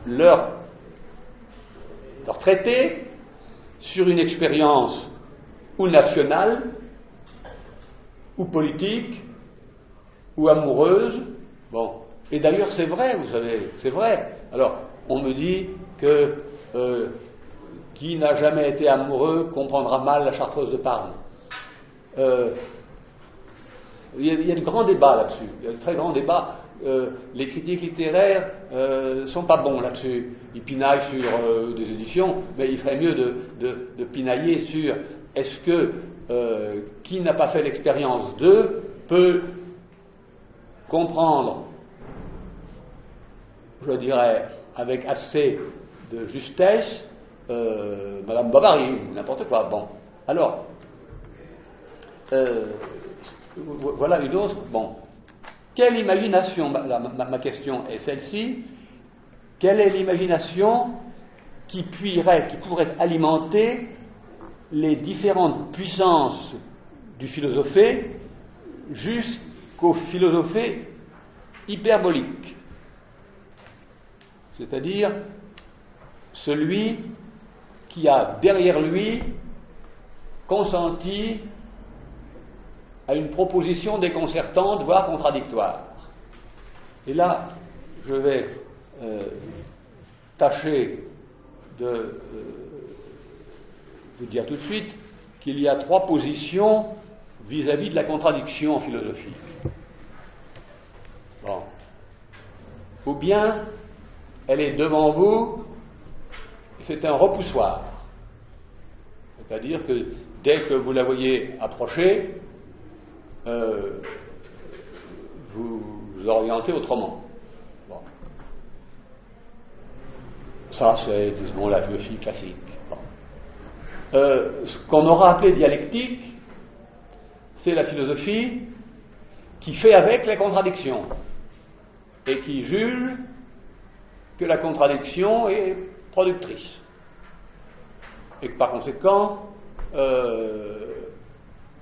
leur traité sur une expérience ou nationale, ou politique, ou amoureuse. Bon. Et d'ailleurs, c'est vrai, vous savez, c'est vrai. Alors, on me dit que qui n'a jamais été amoureux comprendra mal la Chartreuse de Parme. Il y a de grands débats là-dessus. Il y a de très grands débats. Les critiques littéraires sont pas bons là-dessus. Ils pinaillent sur des éditions, mais il ferait mieux de pinailler sur est-ce que qui n'a pas fait l'expérience d'eux peut comprendre, je dirais, avec assez de justesse, Madame Bovary ou n'importe quoi. Bon, alors, voilà une autre. Bon, quelle imagination, ma question est celle-ci, quelle est l'imagination qui pourrait alimenter les différentes puissances du philosophé jusqu'au philosophé hyperbolique, c'est-à-dire celui qui a derrière lui consenti à une proposition déconcertante, voire contradictoire. Et là, je vais tâcher de vous dire tout de suite qu'il y a 3 positions vis-à-vis de la contradiction en philosophie. Bon. Ou bien, elle est devant vous, c'est un repoussoir. C'est-à-dire que dès que vous la voyez approcher, vous orienter autrement. Bon. Ça, c'est, disons, la philosophie classique. Bon. Ce qu'on aura appelé dialectique, c'est la philosophie qui fait avec les contradictions et qui juge que la contradiction est productrice et que par conséquent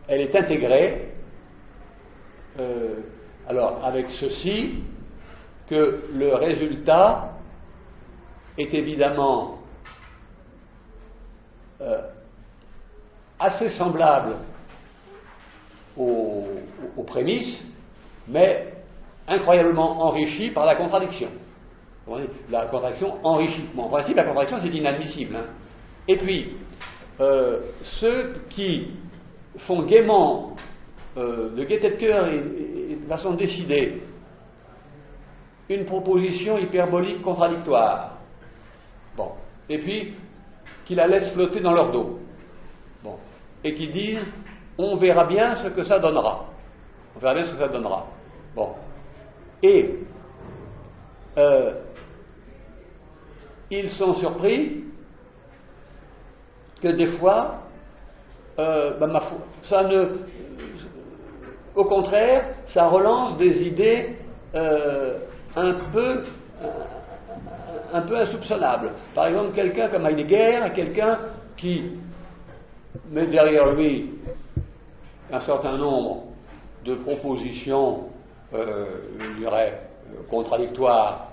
elle est intégrée alors avec ceci que le résultat est évidemment assez semblable aux prémices, mais incroyablement enrichi par la contradiction. La contradiction enrichit. Bon, en principe, la contradiction, c'est inadmissible. Hein. Et puis, ceux qui font gaiement, de gaieté de cœur et de façon décidée, une proposition hyperbolique contradictoire, bon, et puis qui la laissent flotter dans leur dos, bon, et qui disent on verra bien ce que ça donnera. On verra bien ce que ça donnera. Bon. Et ils sont surpris que des fois, ça ne. Au contraire, ça relance des idées un peu insoupçonnables. Par exemple, quelqu'un comme Heidegger est quelqu'un qui met derrière lui un certain nombre de propositions, je dirais, contradictoires,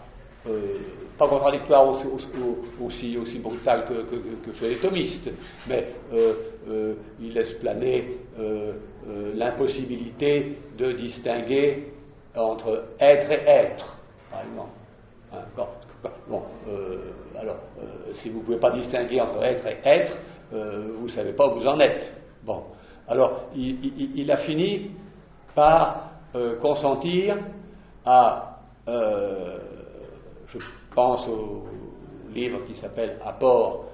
pas contradictoires aussi brutales que chez les thomistes, mais il laisse planer l'impossibilité de distinguer entre être et être, par exemple. Hein, bon, alors, si vous ne pouvez pas distinguer entre être et être, vous ne savez pas où vous en êtes. Bon. Alors, il a fini par consentir à, je pense au livre qui s'appelle Apport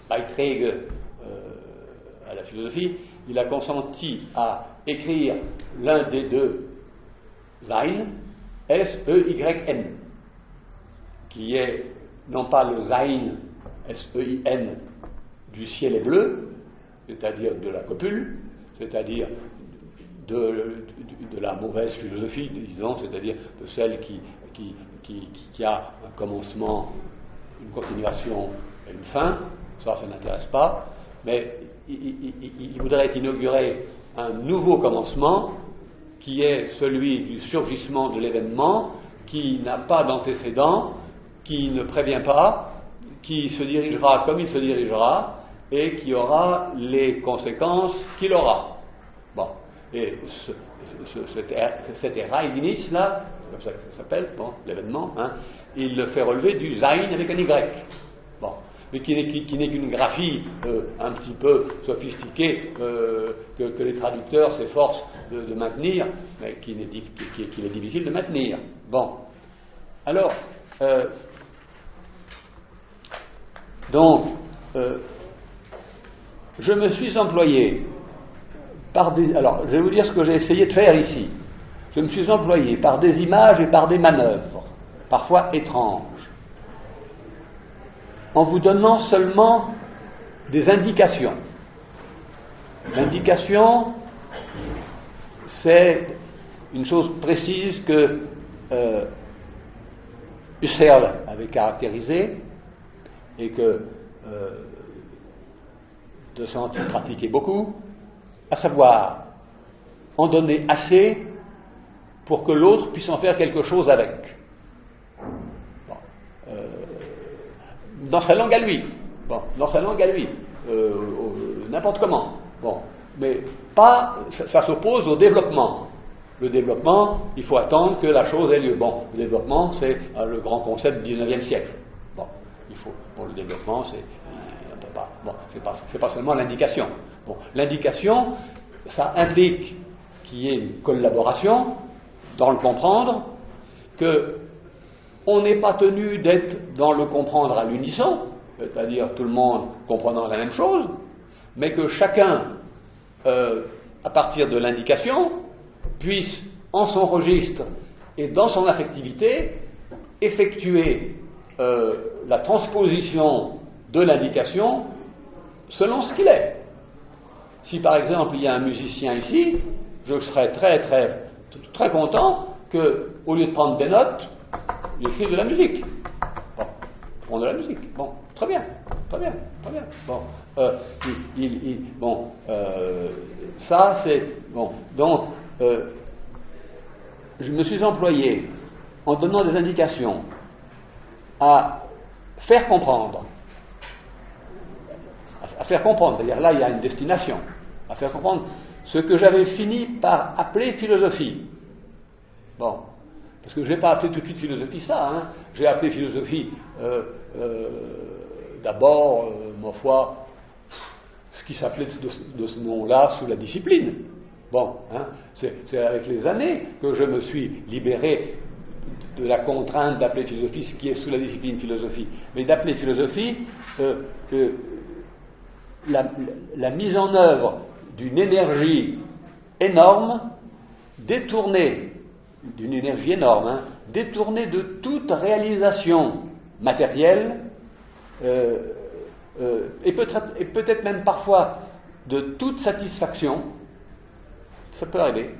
Beiträge à la philosophie, il a consenti à écrire l'un des deux Sein, S-E-Y-N, qui est non pas le Sein, S-E-I-N, du ciel est bleu, c'est-à-dire de la copule, c'est-à-dire de la mauvaise philosophie, disons, c'est-à-dire de celle qui a un commencement, une continuation et une fin. Ça n'intéresse pas, mais il voudrait inaugurer un nouveau commencement qui est celui du surgissement de l'événement, qui n'a pas d'antécédent, qui ne prévient pas, qui se dirigera comme il se dirigera, et qui aura les conséquences qu'il aura. Bon. Et cet Ereignis là, c'est comme ça que ça s'appelle, bon, l'événement, hein, il le fait relever du Sein avec un Y. Bon. Mais qui n'est qu'une graphie un petit peu sophistiquée que les traducteurs s'efforcent de maintenir, mais qu'il est difficile de maintenir. Bon. Alors, donc, je me suis employé alors, je vais vous dire ce que j'ai essayé de faire ici. Je me suis employé par des images et par des manœuvres, parfois étranges, en vous donnant seulement des indications. L'indication, c'est une chose précise que Husserl avait caractérisée et que De Santi pratiquait beaucoup, à savoir en donner assez pour que l'autre puisse en faire quelque chose avec. Bon. Dans sa langue à lui. Bon. Dans sa langue à lui. N'importe comment. Bon. Mais pas, ça s'oppose au développement. Le développement, il faut attendre que la chose ait lieu. Bon, le développement, c'est le grand concept du XIXe siècle. Bon, il faut, pour le développement, c'est pas seulement l'indication. Bon, l'indication, ça implique qu'il y ait une collaboration dans le comprendre, que on n'est pas tenu d'être dans le comprendre à l'unisson, c'est-à-dire tout le monde comprenant la même chose, mais que chacun à partir de l'indication, puisse, en son registre et dans son affectivité, effectuer la transposition de l'indication selon ce qu'il est. Si par exemple il y a un musicien ici, je serais très content que, au lieu de prendre des notes, il écrive de la musique. Bon, prendre de la musique. Bon, très bien. Bon, ça c'est bon. Donc, je me suis employé en donnant des indications à faire comprendre. C'est-à-dire là il y a une destination. À faire comprendre ce que j'avais fini par appeler philosophie. Bon, parce que je n'ai pas appelé tout de suite philosophie ça, hein. J'ai appelé philosophie d'abord, ma foi, ce qui s'appelait de ce nom-là sous la discipline. Bon, hein, c'est avec les années que je me suis libéré de la contrainte d'appeler philosophie ce qui est sous la discipline philosophie. Mais d'appeler philosophie la mise en œuvre d'une énergie énorme, détournée détournée de toute réalisation matérielle, et peut-être même parfois de toute satisfaction, ça peut arriver,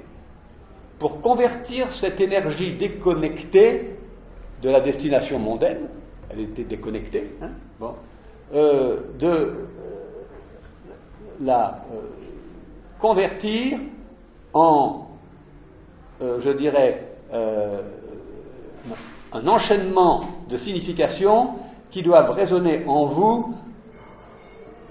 pour convertir cette énergie déconnectée de la destination mondaine, elle était déconnectée, hein, bon, de la convertir en, je dirais, un enchaînement de significations qui doivent résonner en vous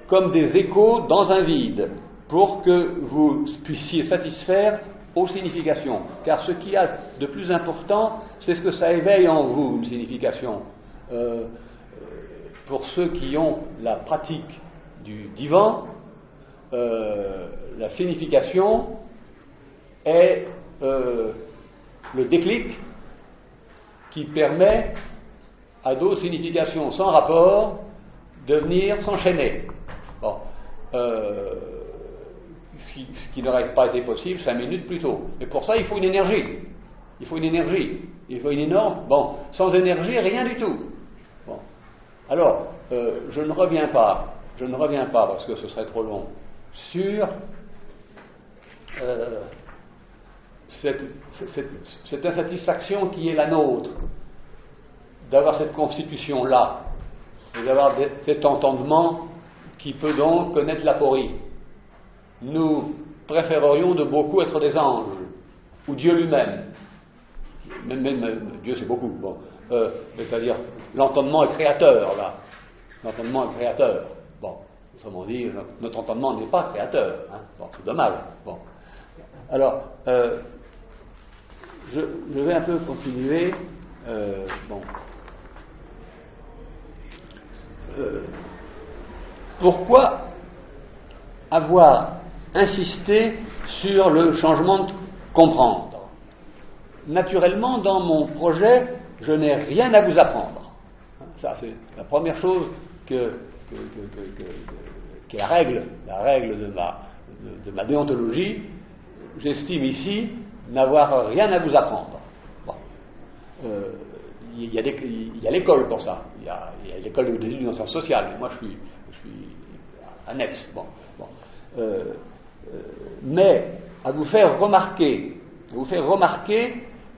comme des échos dans un vide, pour que vous puissiez satisfaire aux significations. Car ce qu'il y a de plus important, c'est ce que ça éveille en vous, une signification. Pour ceux qui ont la pratique du divan, la signification est le déclic qui permet à d'autres significations sans rapport de venir s'enchaîner. Bon, ce qui n'aurait pas été possible 5 minutes plus tôt. Mais pour ça, il faut une énergie. Il faut une énorme. Bon, sans énergie, rien du tout. Bon. Alors, je ne reviens pas parce que ce serait trop long sur cette insatisfaction qui est la nôtre, d'avoir cette constitution-là, et d'avoir cet entendement qui peut donc connaître l'aporie. Nous préférerions de beaucoup être des anges, ou Dieu lui-même. Même Dieu c'est beaucoup. Bon. C'est-à-dire, l'entendement est créateur, là. L'entendement est créateur. Bon, autrement dit, notre entendement n'est pas créateur. Hein. Bon, c'est dommage. Bon. Alors, je vais un peu continuer. Bon. Pourquoi avoir insisté sur le changement de comprendre? Naturellement, dans mon projet, je n'ai rien à vous apprendre. Ça, c'est la première chose qui est la règle de ma déontologie. J'estime ici n'avoir rien à vous apprendre. Bon. Il y a l'école pour ça. Il y a l'école des études en sciences sociales. Moi, je suis annexe. Bon. Mais à vous faire remarquer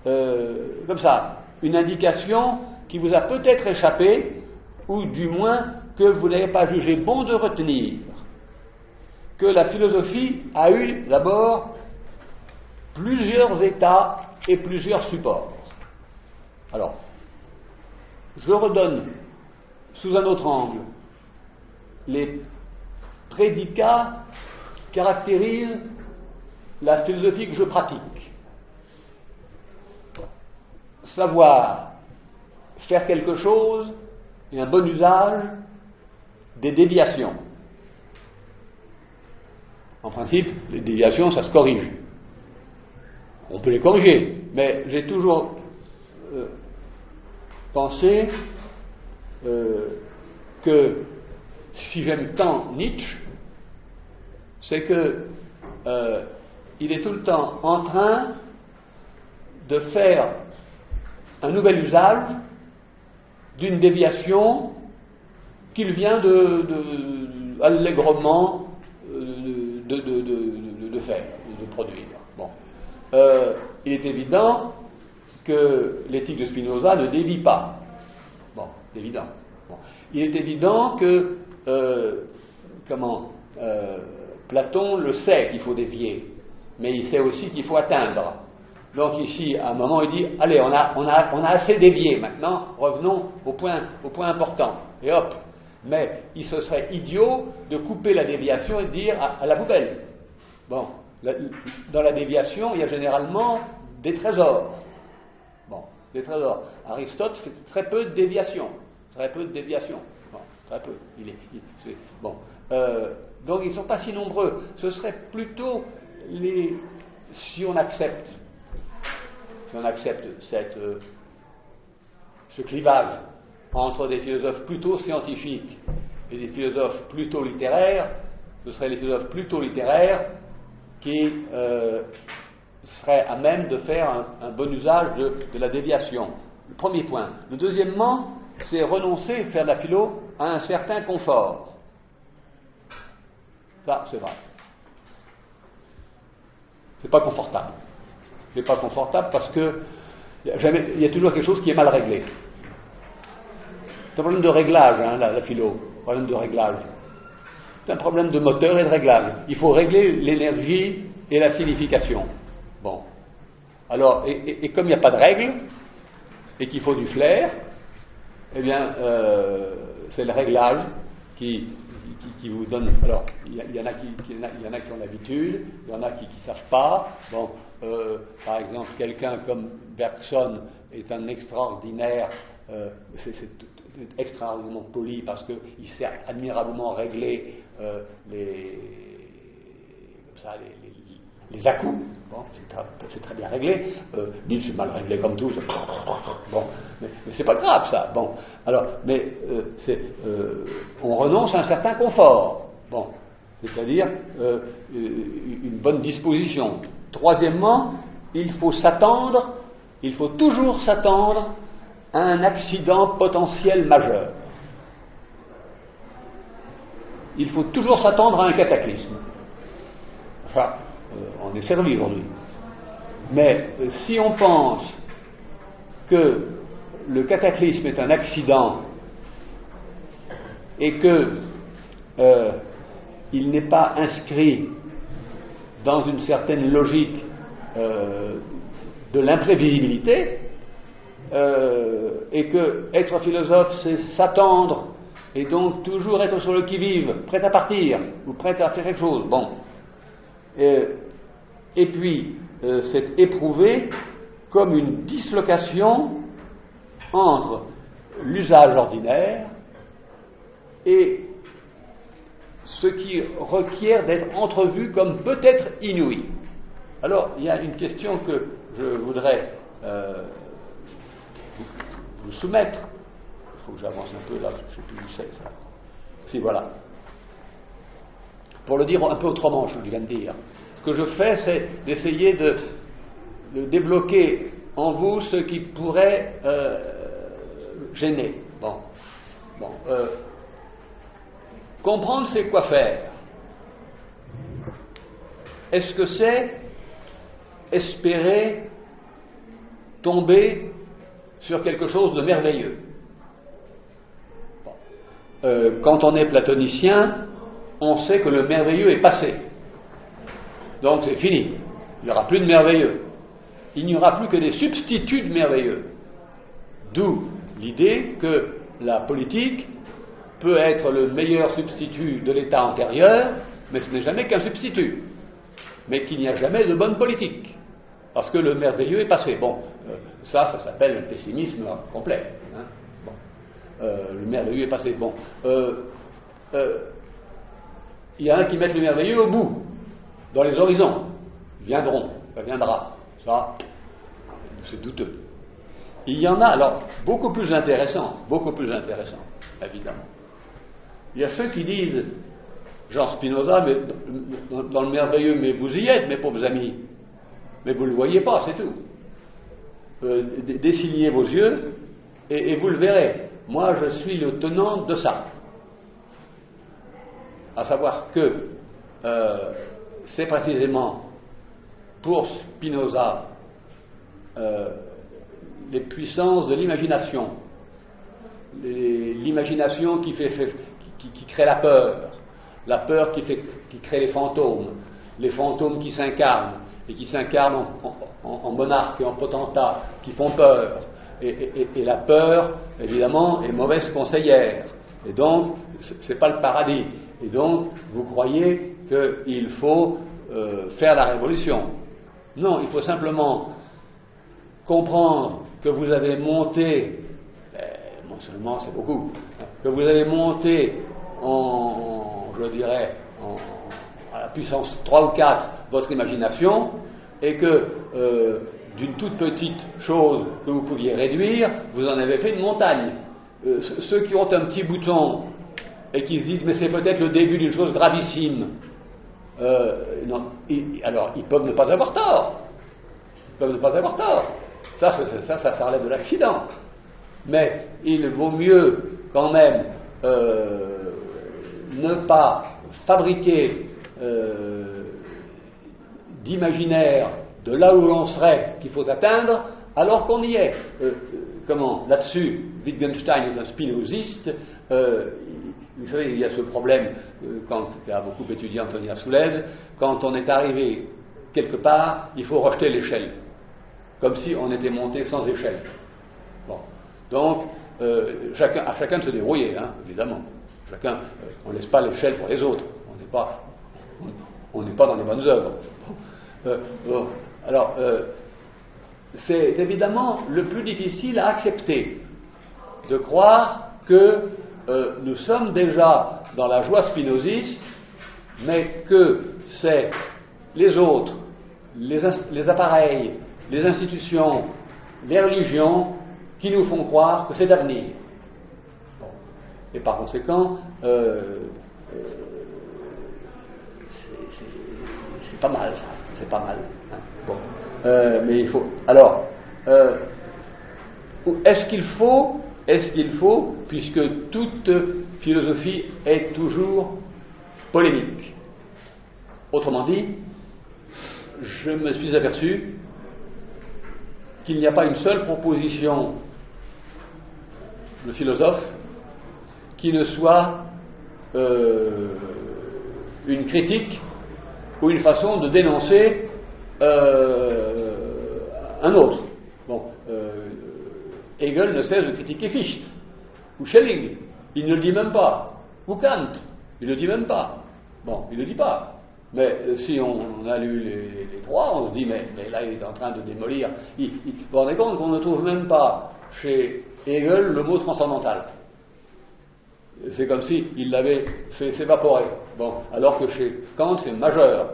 comme ça, une indication qui vous a peut-être échappé, ou du moins que vous n'avez pas jugé bon de retenir, que la philosophie a eu d'abord plusieurs états et plusieurs supports. Alors, je redonne sous un autre angle les prédicats qui caractérisent la philosophie que je pratique. Savoir faire quelque chose et un bon usage des déviations. En principe, les déviations, ça se corrige. On peut les corriger, mais j'ai toujours pensé que si j'aime tant Nietzsche, c'est que il est tout le temps en train de faire un nouvel usage d'une déviation qu'il vient allègrement de faire, de produire. Bon. Il est évident que l'éthique de Spinoza ne dévie pas. Bon, c'est évident. Bon. Il est évident que Platon le sait qu'il faut dévier, mais il sait aussi qu'il faut atteindre. Donc ici, à un moment, il dit, allez, on a assez dévié, maintenant, revenons au point important. Et hop. Mais il se serait idiot de couper la déviation et de dire à la poubelle. Bon, dans la déviation, il y a généralement des trésors. Bon, des trésors. Aristote fait très peu de déviations. Très peu de déviations. Bon, très peu. Bon. Donc ils ne sont pas si nombreux. Ce serait plutôt si on accepte ce clivage entre des philosophes plutôt scientifiques et des philosophes plutôt littéraires, ce seraient les philosophes plutôt littéraires qui seraient à même de faire un bon usage de la déviation. Le premier point. Le deuxièmement, c'est renoncer, faire de la philo, à un certain confort. Ça, c'est vrai. C'est pas confortable. C'est pas confortable parce que il y a toujours quelque chose qui est mal réglé. C'est un problème de réglage, la philo. Problème de réglage. C'est un problème de moteur et de réglage. Il faut régler l'énergie et la signification. Bon. Alors, et comme il n'y a pas de règle, et qu'il faut du flair, eh bien, c'est le réglage qui vous donne. Alors, il y en a qui ont l'habitude, il y en a qui ne savent pas. Bon, par exemple, quelqu'un comme Bergson est un extraordinaire, c'est extraordinairement poli parce qu'il sait admirablement régler les à-coups. Bon, c'est très bien réglé. Nietzsche c'est mal réglé comme tout. Bon, mais c'est pas grave ça. Bon, alors, mais on renonce à un certain confort. Bon, c'est-à-dire une bonne disposition. Troisièmement, il faut toujours s'attendre à un accident potentiel majeur. Il faut toujours s'attendre à un cataclysme. Enfin, on est servi aujourd'hui. Mais si on pense que le cataclysme est un accident et que il n'est pas inscrit dans une certaine logique de l'imprévisibilité, et que être philosophe, c'est s'attendre et donc toujours être sur le qui-vive, prêt à partir ou prêt à faire quelque chose. Bon. Et puis, c'est éprouvé comme une dislocation entre l'usage ordinaire et ce qui requiert d'être entrevu comme peut-être inouï. Alors, il y a une question que je voudrais vous soumettre. Il faut que j'avance un peu là, je ne sais plus où c'est ça. Si, voilà. Pour le dire un peu autrement, je viens de dire. Ce que je fais, c'est d'essayer de débloquer en vous ce qui pourrait gêner. Bon. Comprendre, c'est quoi faire. Est-ce que c'est espérer tomber sur quelque chose de merveilleux? Bon. Quand on est platonicien, on sait que le merveilleux est passé. Donc c'est fini. Il n'y aura plus de merveilleux. Il n'y aura plus que des substituts de merveilleux. D'où l'idée que la politique peut être le meilleur substitut de l'état antérieur, mais ce n'est jamais qu'un substitut. Mais qu'il n'y a jamais de bonne politique. Parce que le merveilleux est passé. Bon, ça s'appelle le pessimisme complet. Hein. Bon. Le merveilleux est passé. Bon. Il y a un qui met le merveilleux au bout, dans les horizons. Ils viendront, ça viendra. Ça, c'est douteux. Il y en a, alors, beaucoup plus intéressant, évidemment. Il y a ceux qui disent, Jean Spinoza, mais dans le merveilleux, mais vous y êtes, mes pauvres amis. Mais vous ne le voyez pas, c'est tout. Dessillez vos yeux et vous le verrez. Moi, je suis le tenant de ça. À savoir que c'est précisément pour Spinoza les puissances de l'imagination. L'imagination qui crée la peur qui crée les fantômes qui s'incarnent, et qui s'incarnent en monarques et en potentats, qui font peur. Et la peur, évidemment, est mauvaise conseillère. Et donc, c'est pas le paradis. Et donc, vous croyez qu'il faut faire la révolution. Non, il faut simplement comprendre que vous avez monté, non seulement c'est beaucoup, que vous avez monté à la puissance 3 ou 4 votre imagination, et que d'une toute petite chose que vous pouviez réduire, vous en avez fait une montagne. Ceux qui ont un petit bouton et qui se disent mais c'est peut-être le début d'une chose gravissime, alors ils peuvent ne pas avoir tort. Ça relève de l'accident. Mais il vaut mieux quand même ne pas fabriquer d'imaginaire de là où l'on serait qu'il faut atteindre alors qu'on y est. Là-dessus, Wittgenstein est un spinoziste. Vous savez, il y a ce problème qu'a beaucoup étudié Antonia Soulez. Quand on est arrivé quelque part, il faut rejeter l'échelle, comme si on était monté sans échelle. Bon. Donc, à chacun de se débrouiller, évidemment. On ne laisse pas l'échelle pour les autres. On n'est pas dans les bonnes œuvres. Alors, c'est évidemment le plus difficile à accepter, de croire que nous sommes déjà dans la joie spinoziste, mais que c'est les autres, les appareils, les institutions, les religions qui nous font croire que c'est d'avenir. Bon. Et par conséquent, c'est pas mal ça, c'est pas mal. Bon. Mais il faut. Alors, est-ce qu'il faut, puisque toute philosophie est toujours polémique. Autrement dit, je me suis aperçu qu'il n'y a pas une seule proposition de philosophe qui ne soit une critique ou une façon de dénoncer un autre. Bon, Hegel ne cesse de critiquer Fichte, ou Schelling, il ne le dit même pas, ou Kant, il ne le dit même pas. Bon, il ne le dit pas. Mais si on a lu les trois, on se dit, mais là il est en train de démolir. Vous vous rendez compte qu'on ne trouve même pas chez Hegel le mot transcendantal. C'est comme s'il l'avait fait s'évaporer. Bon, alors que chez Kant c'est majeur,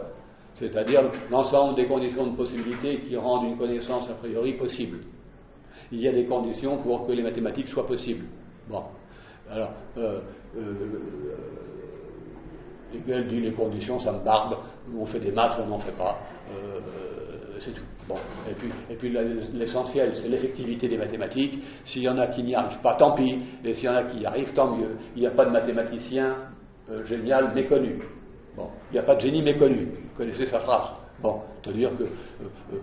c'est-à-dire l'ensemble des conditions de possibilité qui rendent une connaissance a priori possible. Il y a des conditions pour que les mathématiques soient possibles. Bon, alors Hegel dit les conditions, ça me barbe, on fait des maths, on n'en fait pas, c'est tout. Bon. Et puis l'essentiel, c'est l'effectivité des mathématiques. S'il y en a qui n'y arrivent pas, tant pis, et s'il y en a qui y arrivent, tant mieux. Il n'y a pas de mathématicien génial méconnu. Bon, il n'y a pas de génie méconnu. Vous connaissez sa phrase. Bon, c'est-à-dire que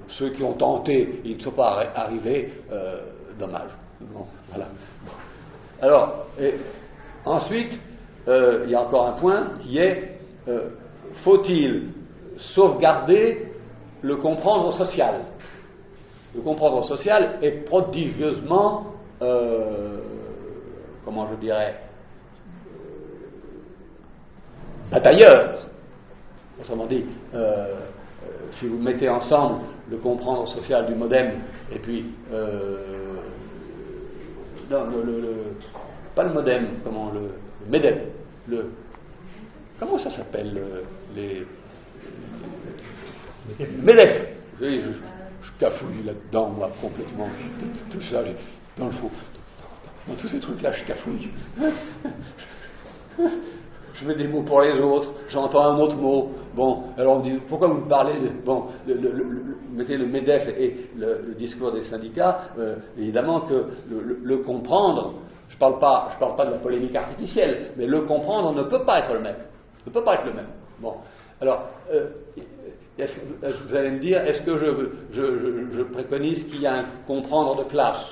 ceux qui ont tenté et ne sont pas arrivés, dommage. Bon, voilà. Bon. Alors, ensuite, il y a encore un point qui est faut-il sauvegarder le comprendre social? Le comprendre social est prodigieusement, comment je dirais, batailleur. Autrement dit, si vous mettez ensemble le comprendre social du modem et puis non, pas le modem, comment le MEDEM, comment ça s'appelle les MEDEF. Je cafouille là-dedans, moi, complètement. Tout ça, dans le fond, dans tous ces trucs-là, je cafouille. je mets des mots pour les autres, j'entends un autre mot. Bon, alors on me dit, pourquoi vous me parlez de... Bon, mettez le MEDEF et le discours des syndicats, évidemment que le comprendre, je parle pas de la polémique artificielle, mais le comprendre ne peut pas être le même. Ne peut pas être le même. Bon, alors, vous allez me dire, est-ce que je préconise qu'il y a un comprendre de classe?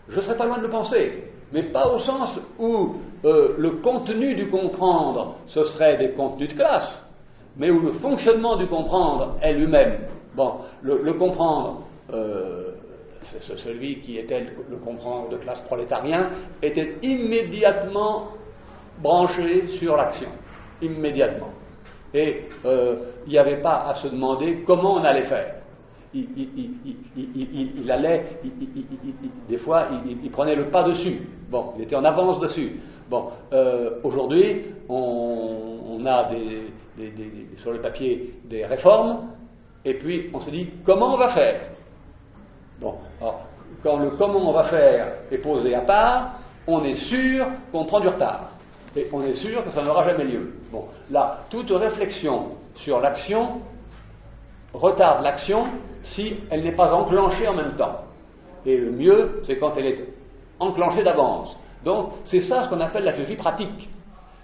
Je serais pas loin de le penser, mais pas au sens où le contenu du comprendre, ce serait des contenus de classe, mais où le fonctionnement du comprendre est lui-même. Bon, le comprendre, celui qui était le comprendre de classe prolétarien, était immédiatement branché sur l'action. Immédiatement. Et il n'y avait pas à se demander comment on allait faire. Il allait, des fois, il prenait le pas dessus. Bon, il était en avance dessus. Bon, aujourd'hui, on a sur le papier des réformes, et puis on se dit comment on va faire. Bon, alors, quand le comment on va faire est posé à part, on est sûr qu'on prend du retard. Et on est sûr que ça n'aura jamais lieu. Bon, là, toute réflexion sur l'action retarde l'action si elle n'est pas enclenchée en même temps. Et le mieux, c'est quand elle est enclenchée d'avance. Donc, c'est ça ce qu'on appelle la philosophie pratique.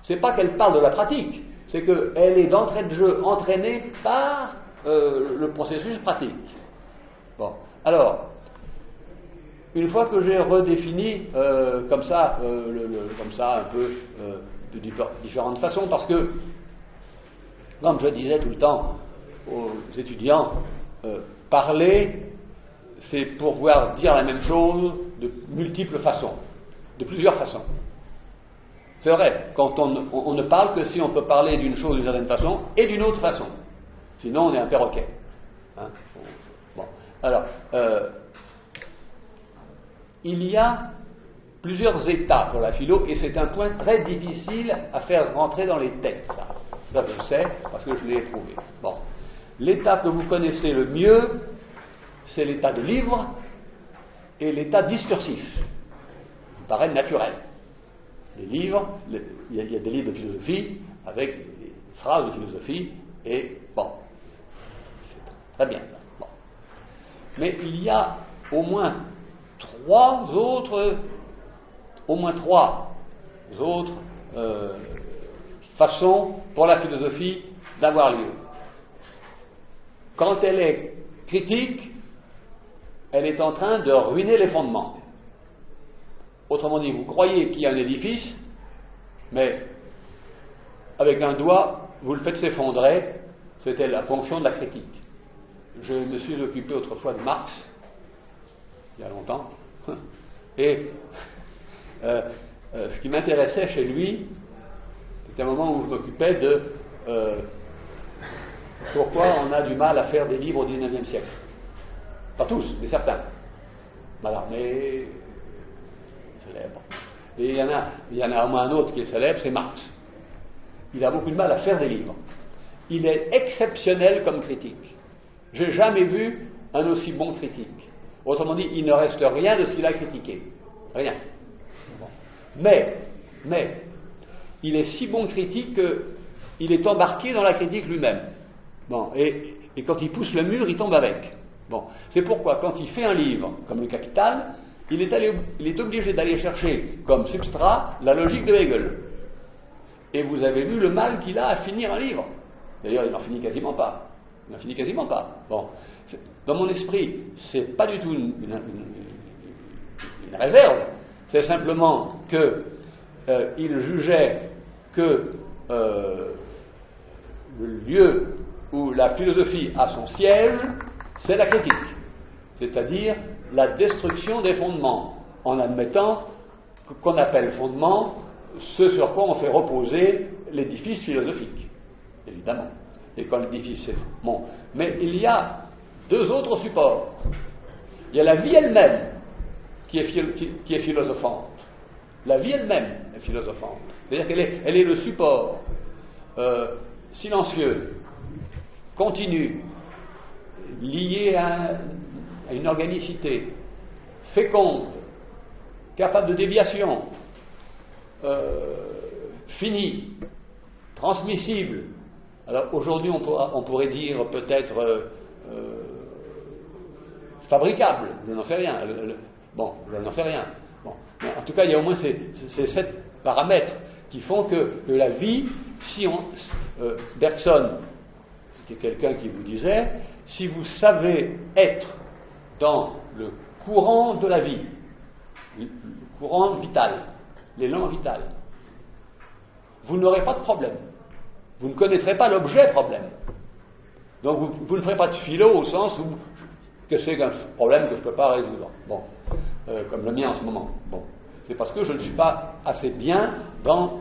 C'est pas qu'elle parle de la pratique, c'est qu'elle est d'entrée de jeu entraînée par le processus pratique. Bon, alors, une fois que j'ai redéfini comme ça un peu de différentes façons, parce que, comme je disais tout le temps aux étudiants, parler, c'est pouvoir dire la même chose de multiples façons, de plusieurs façons. C'est vrai, quand on ne parle que si on peut parler d'une chose d'une certaine façon et d'une autre façon. Sinon, on est un perroquet. Hein? Bon, alors, il y a plusieurs états pour la philo, et c'est un point très difficile à faire rentrer dans les têtes, ça. Ça, je le sais, parce que je l'ai éprouvé. Bon. L'état que vous connaissez le mieux, c'est l'état de livre et l'état discursif. Ça me paraît naturel. Les livres, il y a des livres de philosophie avec des phrases de philosophie, et bon, c'est très bien. Bon. Mais il y a au moins trois autres façons pour la philosophie d'avoir lieu. Quand elle est critique, elle est en train de ruiner les fondements. Autrement dit, vous croyez qu'il y a un édifice, mais avec un doigt, vous le faites s'effondrer. C'était la fonction de la critique. Je me suis occupé autrefois de Marx, il y a longtemps, et ce qui m'intéressait chez lui, c'était un moment où je m'occupais de pourquoi on a du mal à faire des livres au XIXe siècle. Pas tous, mais certains. Mallarmé, célèbre. Et il y en a au moins un autre qui est célèbre, c'est Marx. Il a beaucoup de mal à faire des livres. Il est exceptionnel comme critique. J'ai jamais vu un aussi bon critique. Autrement dit, il ne reste rien de ce qu'il a critiqué. Rien. Bon. Mais, il est si bon critique qu'il est embarqué dans la critique lui-même. Bon, et quand il pousse le mur, il tombe avec. Bon, c'est pourquoi, quand il fait un livre, comme le Capital, il est obligé d'aller chercher comme substrat la logique de Hegel. Et vous avez vu le mal qu'il a à finir un livre. D'ailleurs, il n'en finit quasiment pas. Bon, dans mon esprit, c'est pas du tout une réserve. C'est simplement qu'il jugeait que le lieu où la philosophie a son siège, c'est la critique, c'est-à-dire la destruction des fondements, en admettant qu'on appelle fondement ce sur quoi on fait reposer l'édifice philosophique, évidemment. Et quand l'édifice est bon. Mais il y a deux autres supports. Il y a la vie elle-même qui est philosophante. La vie elle-même est philosophante. C'est-à-dire qu'elle est le support silencieux, continu, lié à une organicité, féconde, capable de déviation, fini, transmissible. Alors aujourd'hui on pourrait dire peut-être fabricable, je n'en sais rien. Bon, je n'en sais rien. Bon. Mais en tout cas, il y a au moins ces 7 paramètres qui font que la vie, si Bergson, c'était quelqu'un qui vous disait, si vous savez être dans le courant de la vie, le courant vital, l'élan vital, vous n'aurez pas de problème. Vous ne connaîtrez pas l'objet problème. Donc vous ne ferez pas de philo au sens où que c'est un problème que je ne peux pas résoudre. Bon, comme le mien en ce moment. Bon, c'est parce que je ne suis pas assez bien dans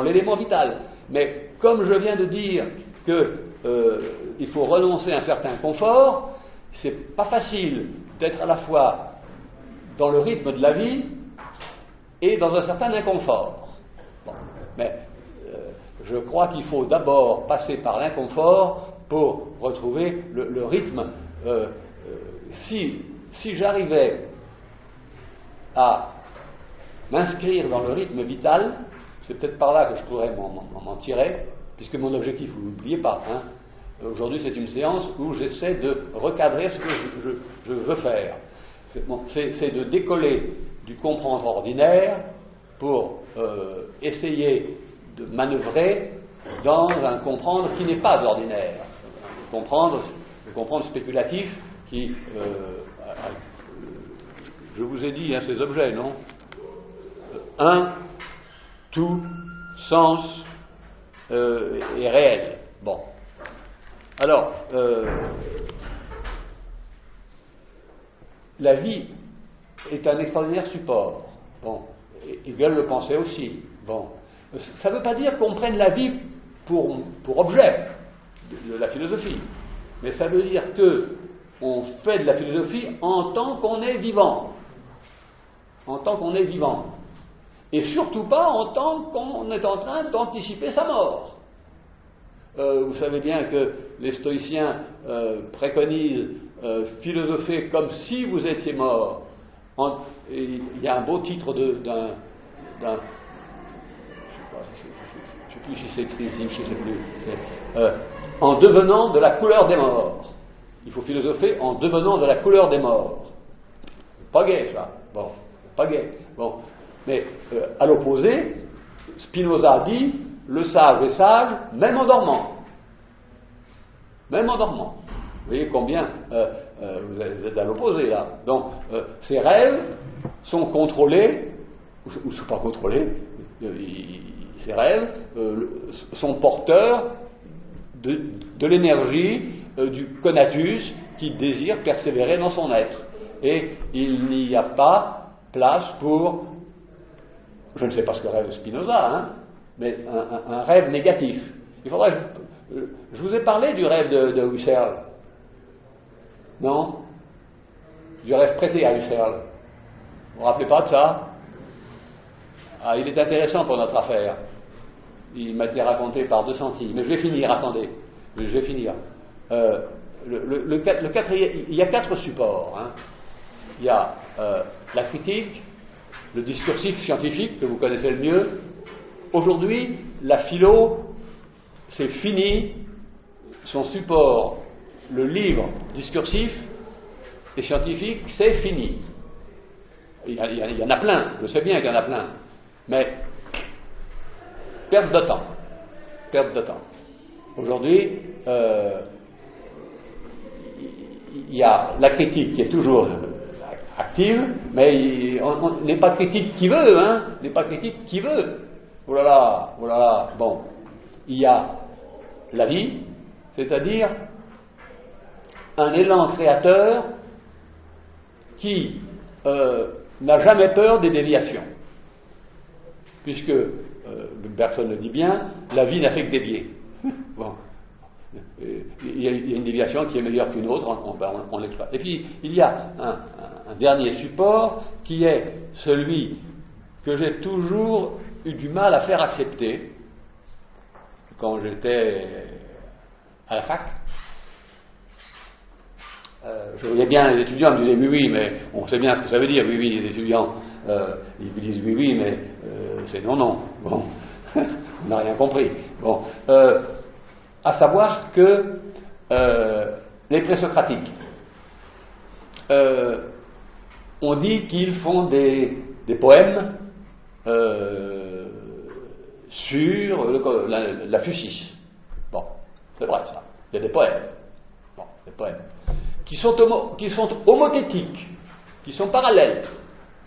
l'élément vital. Mais comme je viens de dire qu'il faut renoncer à un certain confort, c'est pas facile d'être à la fois dans le rythme de la vie et dans un certain inconfort. Bon, mais je crois qu'il faut d'abord passer par l'inconfort pour retrouver le rythme. Si j'arrivais à m'inscrire dans le rythme vital, c'est peut-être par là que je pourrais m'en tirer, puisque mon objectif, vous n'oubliez pas, hein, aujourd'hui c'est une séance où j'essaie de recadrer ce que je veux faire. C'est de décoller du comprendre ordinaire pour essayer de manœuvrer dans un comprendre qui n'est pas ordinaire. Le comprendre spéculatif qui... je vous ai dit, hein, ces objets, non? Un, tout, sens et réel. Bon. Alors, la vie est un extraordinaire support. Bon. Et Hegel le pensait aussi. Bon. Ça ne veut pas dire qu'on prenne la vie pour objet de la philosophie, mais ça veut dire qu'on fait de la philosophie en tant qu'on est vivant. En tant qu'on est vivant. Et surtout pas en tant qu'on est en train d'anticiper sa mort. Vous savez bien que les stoïciens préconisent philosopher comme si vous étiez mort. Il y a un beau titre d'un je ne sais plus si c'est écrit ici, je ne sais plus. En devenant de la couleur des morts. Il faut philosopher en devenant de la couleur des morts. Pas gai, ça. Bon, pas gai. Bon. Mais à l'opposé, Spinoza dit le sage est sage même en dormant. Même en dormant. Vous voyez combien vous êtes à l'opposé là. Donc, ces rêves sont contrôlés, ou ne sont pas contrôlés, ces rêves sont porteurs de l'énergie du conatus qui désire persévérer dans son être. Et il n'y a pas place pour, je ne sais pas ce que rêve Spinoza, hein, mais un rêve négatif. Il faudrait, je vous ai parlé du rêve de Husserl. Non? Du rêve prêté à Husserl. Vous vous rappelez pas de ça? Ah, il est intéressant pour notre affaire. Il m'a été raconté par 2 centimes. Mais je vais finir, attendez. Je vais finir. Il y a 4 supports. Hein. Il y a la critique, le discursif scientifique, que vous connaissez le mieux. Aujourd'hui, la philo, c'est fini. Son support, le livre discursif et scientifique, c'est fini. Il y en a plein, je sais bien qu'il y en a plein. Mais, perte de temps. Perte de temps. Aujourd'hui, il y a la critique qui est toujours active, mais on n'est pas critique qui veut, hein, n'est pas critique qui veut. Oh là là, oh là là. Bon, il y a la vie, c'est-à-dire un élan créateur qui n'a jamais peur des déviations. Puisque, personne ne le dit bien, la vie n'a fait que dévier. Bon. Il y a une déviation qui est meilleure qu'une autre, on l'exploite. Et puis, il y a un dernier support qui est celui que j'ai toujours eu du mal à faire accepter quand j'étais à la fac. Je voyais bien les étudiants me disaient oui, mais on sait bien ce que ça veut dire, oui, les étudiants. Ils vous disent oui, oui, mais c'est non, non. Bon, on n'a rien compris. Bon, à savoir que les présocratiques, on dit qu'ils font des poèmes sur la Fucis. Bon, c'est vrai ça. Il y a des poèmes. Bon, des poèmes qui sont homothétiques, qui sont parallèles,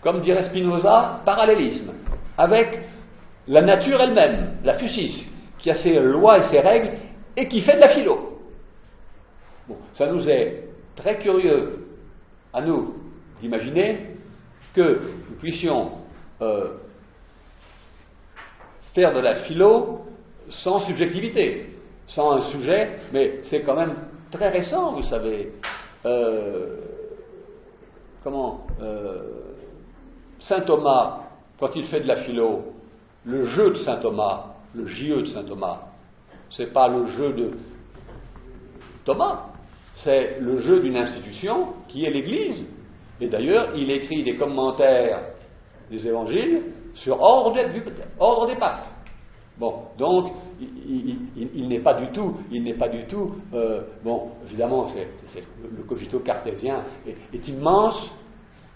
comme dirait Spinoza, parallélisme, avec la nature elle-même, la Fucis, qui a ses lois et ses règles et qui fait de la philo. Bon, ça nous est très curieux à nous d'imaginer que nous puissions faire de la philo sans subjectivité, sans un sujet, mais c'est quand même très récent, vous savez. Saint Thomas, quand il fait de la philo, le jeu de Saint Thomas, le JE de Saint Thomas, c'est pas le jeu de Thomas, c'est le jeu d'une institution qui est l'Église. Et d'ailleurs, il écrit des commentaires des évangiles sur ordre des papes. Bon, donc, il n'est pas du tout, bon, évidemment, le cogito cartésien est immense,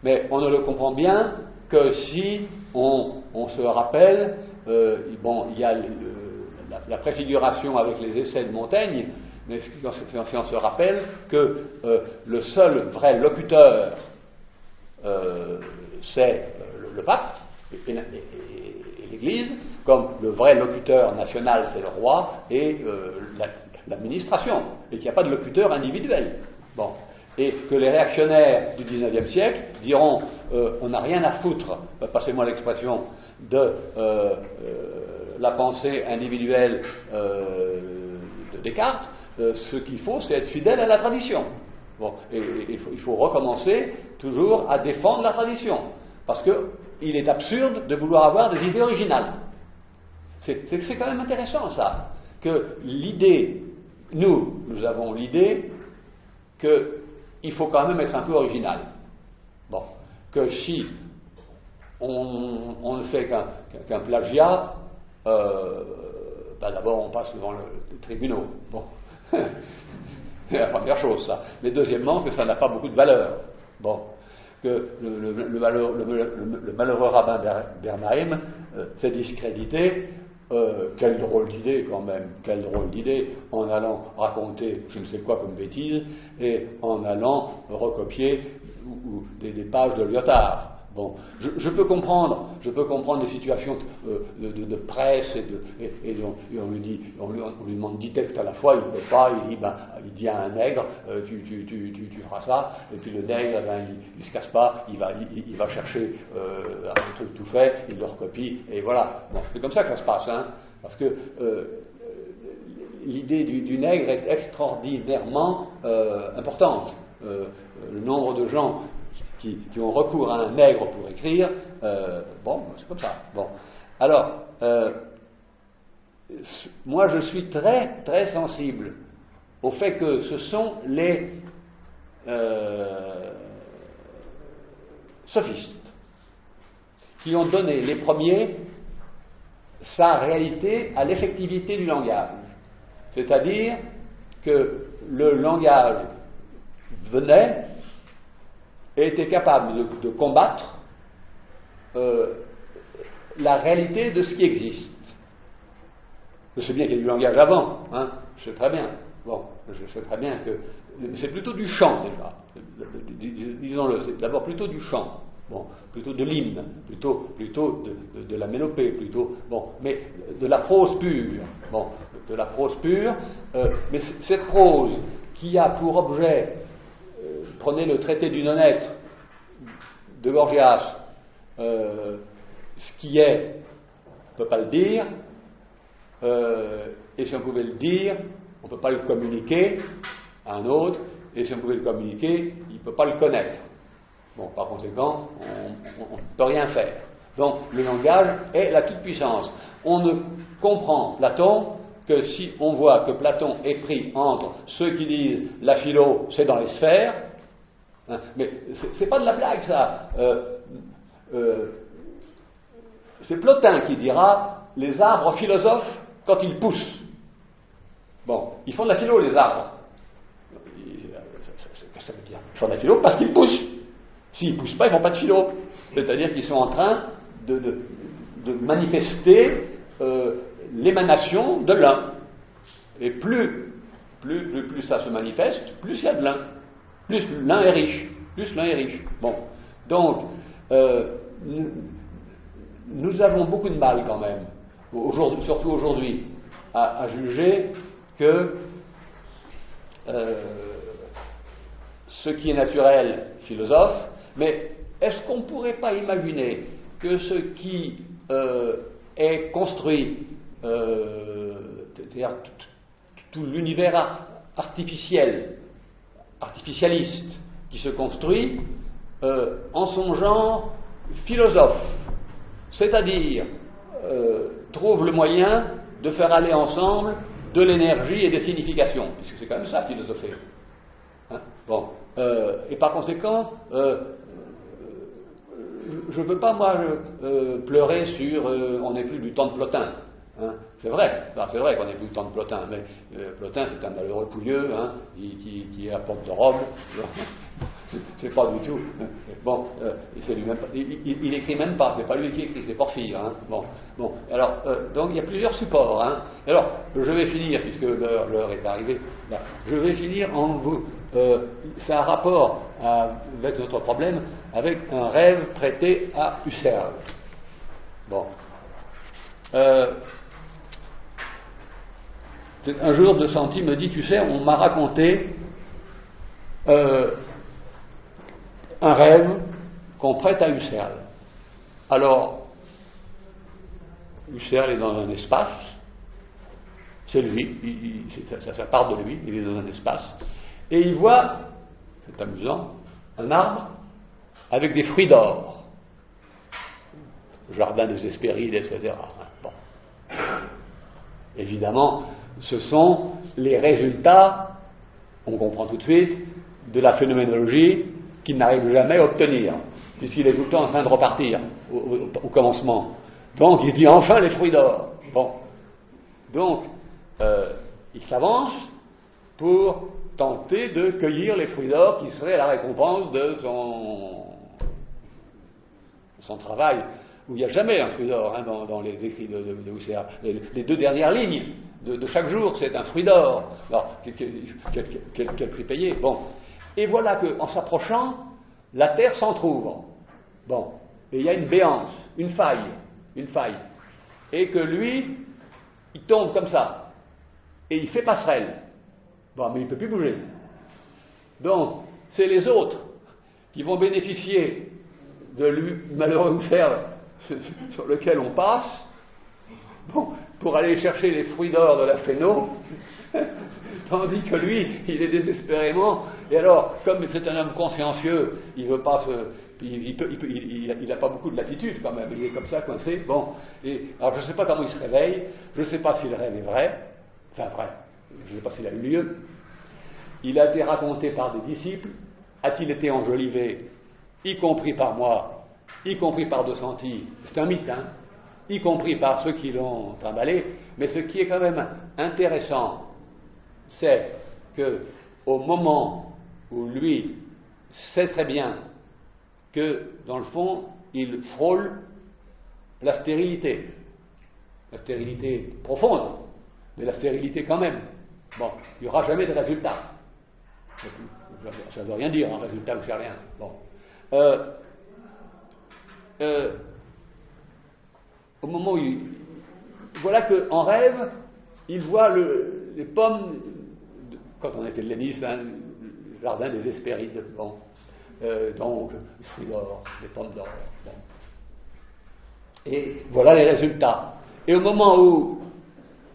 mais on ne le comprend bien que si on se rappelle, bon, il y a la préfiguration avec les essais de Montaigne, mais si on se rappelle que le seul vrai locuteur, c'est le pape et l'Église, comme le vrai locuteur national, c'est le roi et l'administration, et qu'il n'y a pas de locuteur individuel. Bon. Et que les réactionnaires du XIXe siècle diront on n'a rien à foutre, passez-moi l'expression, de la pensée individuelle de Descartes, ce qu'il faut, c'est être fidèle à la tradition. Bon. Et il faut recommencer toujours à défendre la tradition, parce qu'il est absurde de vouloir avoir des idées originales. C'est quand même intéressant ça, que l'idée, nous avons l'idée qu'il faut quand même être un peu original. Bon, que si on ne fait qu'un plagiat, d'abord on passe devant les tribunaux. Bon, c'est la première chose ça. Mais deuxièmement, que ça n'a pas beaucoup de valeur. Bon, que le malheureux rabbin Bernheim s'est discrédité. Quelle drôle d'idée quand même, quelle drôle d'idée, en allant raconter je ne sais quoi comme bêtise et en allant recopier des pages de Lyotard. Bon, je peux comprendre des situations de presse et on lui demande 10 textes à la fois, il ne peut pas, il dit à un nègre tu feras ça, et puis le nègre il se casse pas, il va chercher un truc tout fait, il le recopie, et voilà. Bon, c'est comme ça que ça se passe, hein, parce que l'idée du nègre est extraordinairement importante. Le nombre de gens qui ont recours à un nègre pour écrire, bon, c'est comme ça. Bon. Alors, moi je suis très très sensible au fait que ce sont les sophistes qui ont donné les premiers sa réalité à l'effectivité du langage. C'est-à-dire que le langage venait et était capable de combattre la réalité de ce qui existe. Je sais bien qu'il y a du langage avant, hein, je sais très bien. Bon, je sais très bien que c'est plutôt du chant déjà. Disons-le, c'est d'abord plutôt du chant. Bon, plutôt de l'hymne, plutôt de la mélopée, plutôt, bon, mais de la prose pure. Bon, de la prose pure, mais cette prose qui a pour objet, prenez le traité du non-être de Gorgias, ce qui est, on ne peut pas le dire, et si on pouvait le dire, on ne peut pas le communiquer à un autre, et si on pouvait le communiquer, il ne peut pas le connaître. Bon, par conséquent, on ne peut rien faire. Donc, le langage est la toute-puissance. On ne comprend Platon que si on voit que Platon est pris entre ceux qui disent la philo, c'est dans les sphères, hein, mais c'est pas de la blague ça. c'est Plotin qui dira les arbres philosophes quand ils poussent. Bon, ils font de la philo, les arbres. Qu'est-ce que ça veut dire? Ils font de la philo parce qu'ils poussent. S'ils ne poussent pas, ils ne font pas de philo. C'est-à-dire qu'ils sont en train de manifester l'émanation de l'un. Et plus ça se manifeste, plus il y a de l'un. Plus l'un est riche. Bon. Donc, nous avons beaucoup de mal quand même, surtout aujourd'hui, à juger que ce qui est naturel, philosophe, mais est-ce qu'on ne pourrait pas imaginer que ce qui est construit, c'est-à-dire tout l'univers artificialiste qui se construit en son genre philosophe, c'est-à-dire trouve le moyen de faire aller ensemble de l'énergie et des significations, puisque c'est quand même ça, philosopher. Hein? Bon, et par conséquent, je ne veux pas, moi, pleurer sur on n'est plus du temps de Plotin. Hein? C'est vrai qu'on n'est plus du temps de Plotin, mais Plotin, c'est un malheureux pouilleux qui est à porte de Rome. C'est pas du tout. Bon, il écrit même pas, c'est pas lui qui écrit, c'est Porphyre. Hein? Bon, alors, donc il y a plusieurs supports. Hein? Alors, je vais finir, puisque l'heure est arrivée, là, je vais finir en vous. Ça a rapport avec notre problème, avec un rêve prêté à Husserl. Bon. Un jour, De Santi me dit, tu sais, on m'a raconté un rêve qu'on prête à Husserl. Alors, Husserl est dans un espace, c'est lui, ça part de lui, il est dans un espace, et il voit, c'est amusant, un arbre avec des fruits d'or, jardin des Hespérides, etc. Bon. Évidemment, ce sont les résultats, on comprend tout de suite, de la phénoménologie qu'il n'arrive jamais à obtenir, puisqu'il est tout le temps en train de repartir au commencement. Donc il dit enfin les fruits d'or. Bon. Donc il s'avance pour tenter de cueillir les fruits d'or qui seraient la récompense de son travail, où il n'y a jamais un fruit d'or dans les écrits de Husserl. Les deux dernières lignes de chaque jour, c'est un fruit d'or. Alors, quel prix payé? Bon. Et voilà qu'en s'approchant, la terre s'entrouvre. Bon. Et il y a une béance, une faille. Et que lui, il tombe comme ça. Et il fait passerelle. Bon, mais il ne peut plus bouger. Donc, c'est les autres qui vont bénéficier de lui, malheureux Husserl, sur lequel on passe, bon, pour aller chercher les fruits d'or de la phéno, tandis que lui, il est désespérément, et alors, comme c'est un homme consciencieux, il veut pas il n'a pas beaucoup de latitude quand même, il est comme ça coincé, bon, et alors je ne sais pas comment il se réveille, je ne sais pas si le rêve est vrai, je ne sais pas s'il a eu lieu, il a été raconté par des disciples, a-t-il été enjolivé, y compris par moi, y compris par De Santi, c'est un mythe, y compris par ceux qui l'ont trimballé, mais ce qui est quand même intéressant, c'est que au moment où lui sait très bien que, dans le fond, il frôle la stérilité profonde, mais la stérilité quand même. Bon, il n'y aura jamais de résultat. Ça ne veut rien dire, un résultat ou c'est rien. Bon. Au moment où voilà qu'en rêve, il voit les pommes, quand on était helléniste, le jardin des Hespérides, bon. Donc, les fruits d'or, les pommes d'or. Bon. Et voilà les résultats. Et au moment où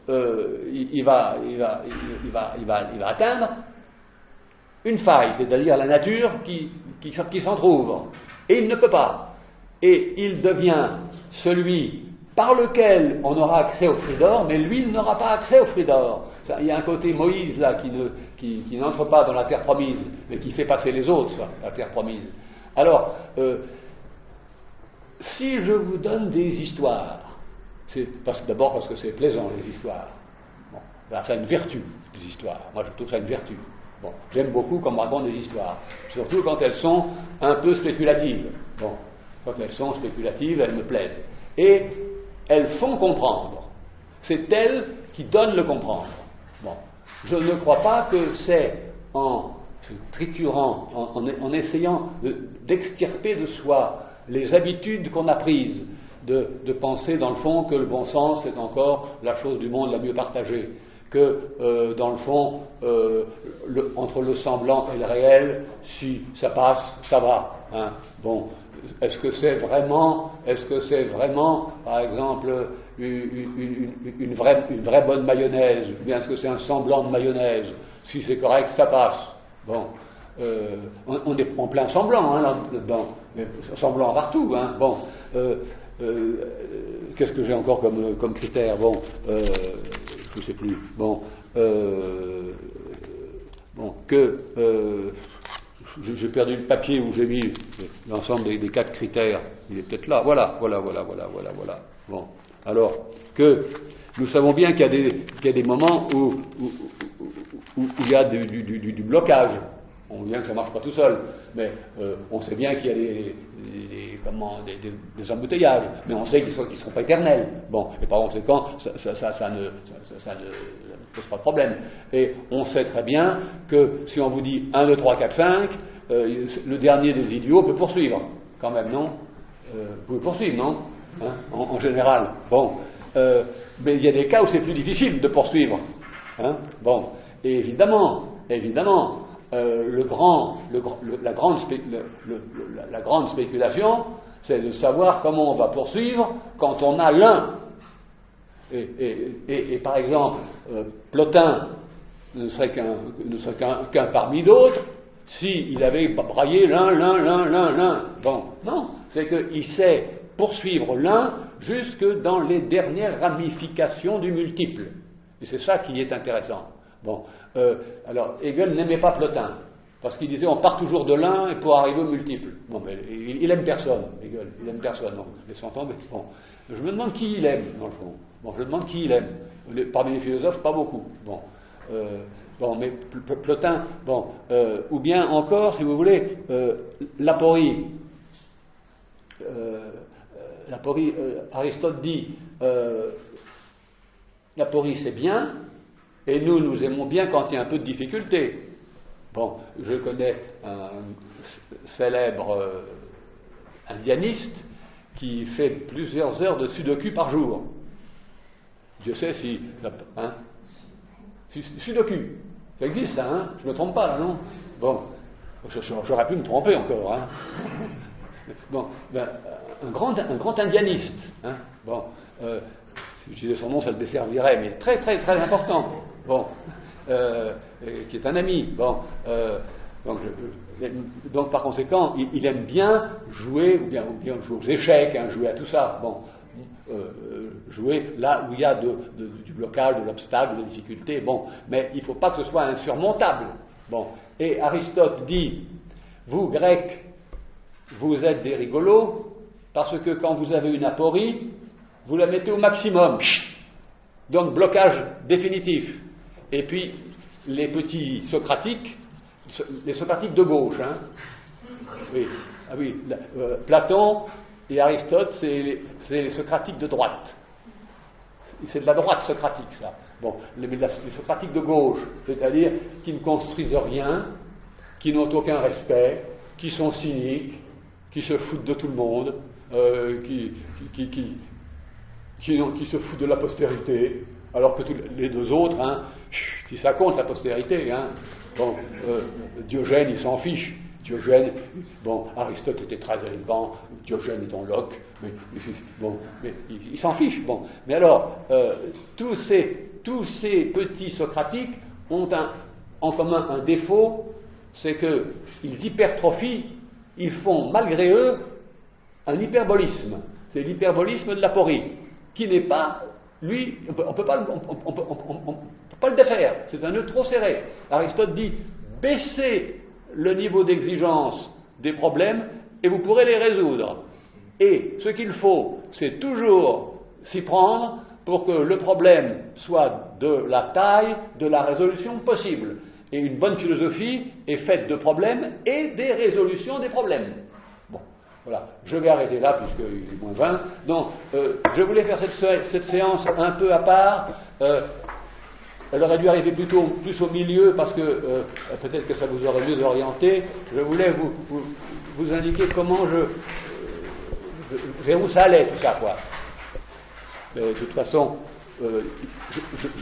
il va atteindre une faille, c'est-à-dire la nature qui s'entrouvre, et il ne peut pas. Et il devient celui par lequel on aura accès aux fruits d'or, mais lui n'aura pas accès aux fruits d'or. Il y a un côté Moïse là qui n'entre pas dans la terre promise, mais qui fait passer les autres, la terre promise. Alors, si je vous donne des histoires, c'est d'abord parce que c'est plaisant, les histoires. Bon, ça a une vertu, les histoires. Moi, je trouve ça une vertu. Bon, j'aime beaucoup qu'on me raconte des histoires, surtout quand elles sont un peu spéculatives. Bon, quand elles sont spéculatives, elles me plaisent. Et elles font comprendre. C'est elles qui donnent le comprendre. Bon, je ne crois pas que c'est en triturant, en essayant d'extirper de soi les habitudes qu'on a prises, de penser dans le fond que le bon sens est encore la chose du monde la mieux partagée, que dans le fond, entre le semblant et le réel, si ça passe, ça va. Hein. Bon, est-ce que c'est vraiment, par exemple, une vraie bonne mayonnaise, ou bien est-ce que c'est un semblant de mayonnaise? Si c'est correct, ça passe. Bon, on est en plein semblant là-dedans, semblant partout. Hein. Bon, qu'est-ce que j'ai encore comme critère? Bon, je ne sais plus. Bon, j'ai perdu le papier où j'ai mis l'ensemble des 4 critères. Il est peut-être là. Voilà. Bon, alors que nous savons bien qu'il y a des moments où il y a du blocage. On voit bien que ça ne marche pas tout seul, mais on sait bien qu'il y a des embouteillages, mais on sait qu'ils ne seront pas éternels. Bon, et par conséquent, ça ne pose pas de problème. Et on sait très bien que si on vous dit 1, 2, 3, 4, 5, le dernier des idiots peut poursuivre, quand même, non? Vous pouvez poursuivre, non? Hein, en général. Bon, mais il y a des cas où c'est plus difficile de poursuivre. Hein, bon, et évidemment, la grande spéculation, c'est de savoir comment on va poursuivre quand on a l'un. Et par exemple, Plotin ne serait qu'un parmi d'autres s'il avait braillé l'un. Bon, non, c'est qu'il sait poursuivre l'un jusque dans les dernières ramifications du multiple. Et c'est ça qui est intéressant. Bon, alors Hegel n'aimait pas Plotin, parce qu'il disait on part toujours de l'un et pour arriver au multiple. Bon, mais il aime personne, Hegel, il aime personne, donc laissons tomber. Bon, je me demande qui il aime, dans le fond. Bon, je me demande qui il aime. Parmi les philosophes, pas beaucoup. Bon, mais Plotin, bon, ou bien encore, si vous voulez, l'aporie. Aristote dit l'aporie c'est bien, et nous aimons bien quand il y a un peu de difficulté. Bon, je connais un célèbre indianiste qui fait plusieurs heures de sudoku par jour. Dieu sait si... Hein, sudoku, ça existe ça, hein? Je ne me trompe pas là, non? Bon, j'aurais pu me tromper encore, hein? Bon, ben, un grand indianiste, hein? Bon, si je disais son nom, ça le desservirait, mais très très très important. Bon, qui est un ami. Bon, donc par conséquent, il aime bien jouer, ou bien jouer aux échecs, hein, jouer à tout ça. Bon, jouer là où il y a du blocage, de l'obstacle, de la difficulté. Bon, mais il ne faut pas que ce soit insurmontable. Bon, et Aristote dit, vous Grecs, vous êtes des rigolos parce que quand vous avez une aporie, vous la mettez au maximum. Donc blocage définitif. Et puis les petits socratiques, les socratiques de gauche, hein. Oui, ah oui, Platon et Aristote, c'est les socratiques de droite. C'est de la droite socratique, ça. Bon, les socratiques de gauche, c'est-à-dire qui ne construisent rien, qui n'ont aucun respect, qui sont cyniques, qui se foutent de tout le monde, qui se foutent de la postérité, alors que les deux autres, hein, si ça compte la postérité, hein, bon, Diogène il s'en fiche. Diogène, bon, Aristote était très élégant, Diogène est en Locke, mais il s'en fiche. Bon, mais alors, tous ces petits socratiques ont en commun un défaut, c'est qu'ils hypertrophient, ils font malgré eux un hyperbolisme. C'est l'hyperbolisme de l'aporie, qui n'est pas, lui, on ne peut pas le défaire, c'est un nœud trop serré. Aristote dit, baissez le niveau d'exigence des problèmes et vous pourrez les résoudre. Et ce qu'il faut, c'est toujours s'y prendre pour que le problème soit de la taille de la résolution possible. Et une bonne philosophie est faite de problèmes et des résolutions des problèmes. Bon, voilà, je vais arrêter là puisqu'il est moins 20. Donc, je voulais faire cette séance un peu à part. Elle aurait dû arriver plus au milieu parce que peut-être que ça vous aurait mieux orienté. Je voulais vous indiquer comment vers où ça allait tout ça, quoi. Mais de toute façon, je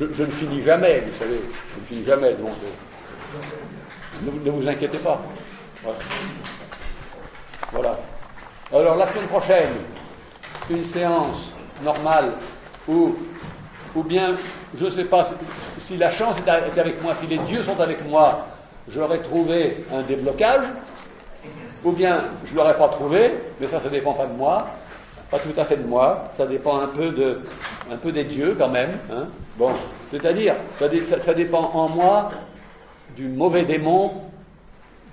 ne finis jamais, vous savez, je ne finis jamais, donc ne vous inquiétez pas. Voilà. Alors la semaine prochaine, une séance normale ou bien, je ne sais pas, si la chance est avec moi, si les dieux sont avec moi, j'aurais trouvé un déblocage, ou bien je ne l'aurais pas trouvé, mais ça dépend pas de moi, pas tout à fait de moi, ça dépend un peu des dieux quand même. Hein. Bon, c'est-à-dire, ça dépend en moi du mauvais démon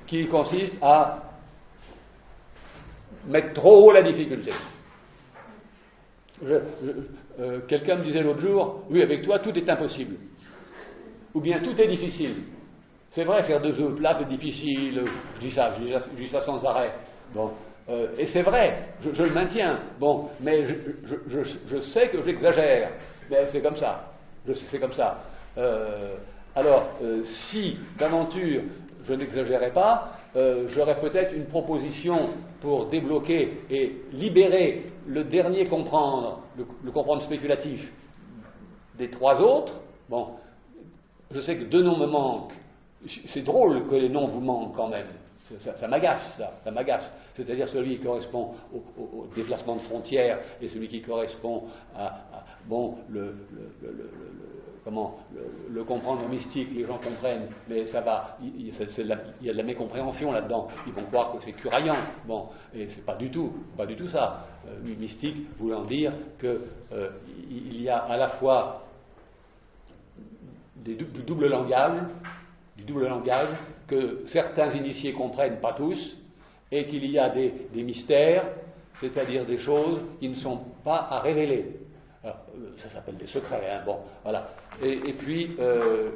qui consiste à mettre trop haut la difficulté. Quelqu'un me disait l'autre jour, oui, avec toi tout est impossible, ou bien tout est difficile. C'est vrai, faire 2 œufs plats c'est difficile, je dis ça sans arrêt. Bon, et c'est vrai, je le maintiens. Bon, mais je sais que j'exagère, mais c'est comme ça. C'est comme ça. Alors, si d'aventure je n'exagérais pas, j'aurais peut-être une proposition pour débloquer et libérer le dernier comprendre, le comprendre spéculatif des 3 autres. Bon, je sais que 2 noms me manquent. C'est drôle que les noms vous manquent quand même. Ça m'agace, ça m'agace. C'est-à-dire celui qui correspond au déplacement de frontières et celui qui correspond à le comprendre mystique, les gens comprennent, mais ça va, il y a de la mécompréhension là-dedans. Ils vont croire que c'est curaillant. Bon, et c'est pas du tout ça. Mystique voulant dire que il y a à la fois du double langage que certains initiés comprennent, pas tous, et qu'il y a des mystères, c'est-à-dire des choses qui ne sont pas à révéler. Alors, ça s'appelle des secrets, hein, bon, voilà. Et puis,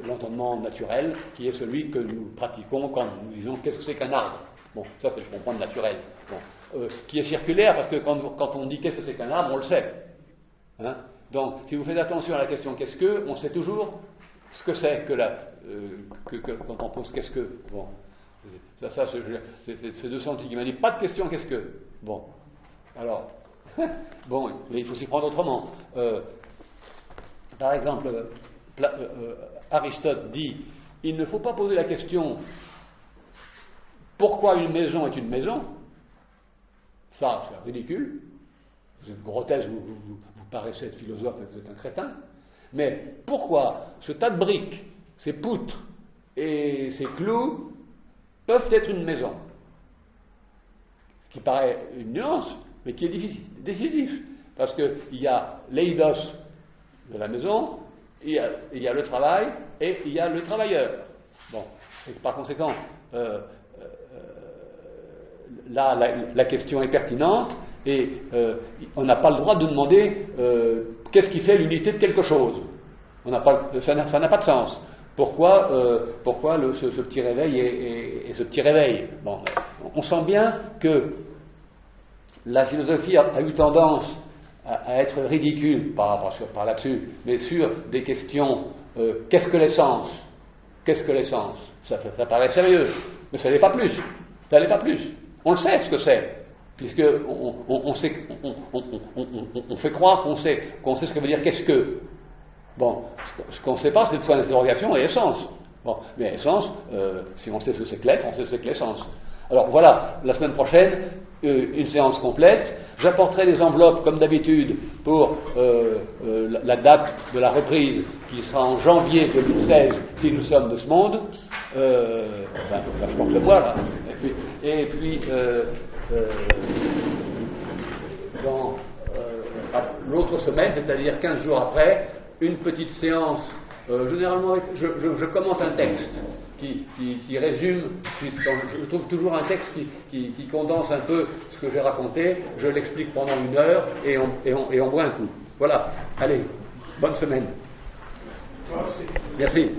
l'entendement naturel, qui est celui que nous pratiquons quand nous disons qu'est-ce que c'est qu'un arbre. Bon, ça c'est le comprendre naturel. Bon. Qui est circulaire, parce que quand on dit qu'est-ce que c'est qu'un arbre, on le sait. Hein. Donc, si vous faites attention à la question qu'est-ce que, on sait toujours ce que c'est quand on pose qu'est-ce que. Bon, c'est 200 qui m'a dit pas de question qu'est-ce que. Bon, alors, bon, mais il faut s'y prendre autrement. Par exemple, Aristote dit il ne faut pas poser la question pourquoi une maison est une maison. Ça, c'est ridicule. Vous êtes grotesque, vous paraissez être philosophe, vous êtes un crétin. Mais pourquoi ce tas de briques, ces poutres et ces clous peuvent être une maison? Ce qui paraît une nuance, mais qui est décisif. Parce qu'il y a l'eidos de la maison, il y a le travail et il y a le travailleur. Bon, et par conséquent, là, la question est pertinente et on n'a pas le droit de demander qu'est-ce qui fait l'unité de quelque chose. Ça n'a pas de sens. Pourquoi ce petit réveil et ce petit réveil? Bon, on sent bien que la philosophie a eu tendance à être ridicule, par là-dessus, mais sur des questions qu'est-ce que l'essence? Qu'est-ce que l'essence? Ça paraît sérieux, mais ça n'est pas plus. Ça n'est pas plus. On le sait ce que c'est. Puisque on fait croire qu'on sait ce que veut dire qu'est-ce que. Bon, ce qu'on ne sait pas, c'est le point d'interrogation et essence. Bon, mais essence, si on sait ce que c'est que l'être, on sait ce que c'est que l'essence. Alors voilà, la semaine prochaine, une séance complète. J'apporterai des enveloppes comme d'habitude pour la date de la reprise qui sera en janvier 2016 si nous sommes de ce monde. Je porte le bois là. Et puis dans l'autre semaine, c'est-à-dire 15 jours après, une petite séance. Généralement, je commente un texte qui résume, quand je trouve toujours un texte qui condense un peu ce que j'ai raconté, je l'explique pendant 1 heure et on boit un coup. Voilà, allez, bonne semaine. Merci.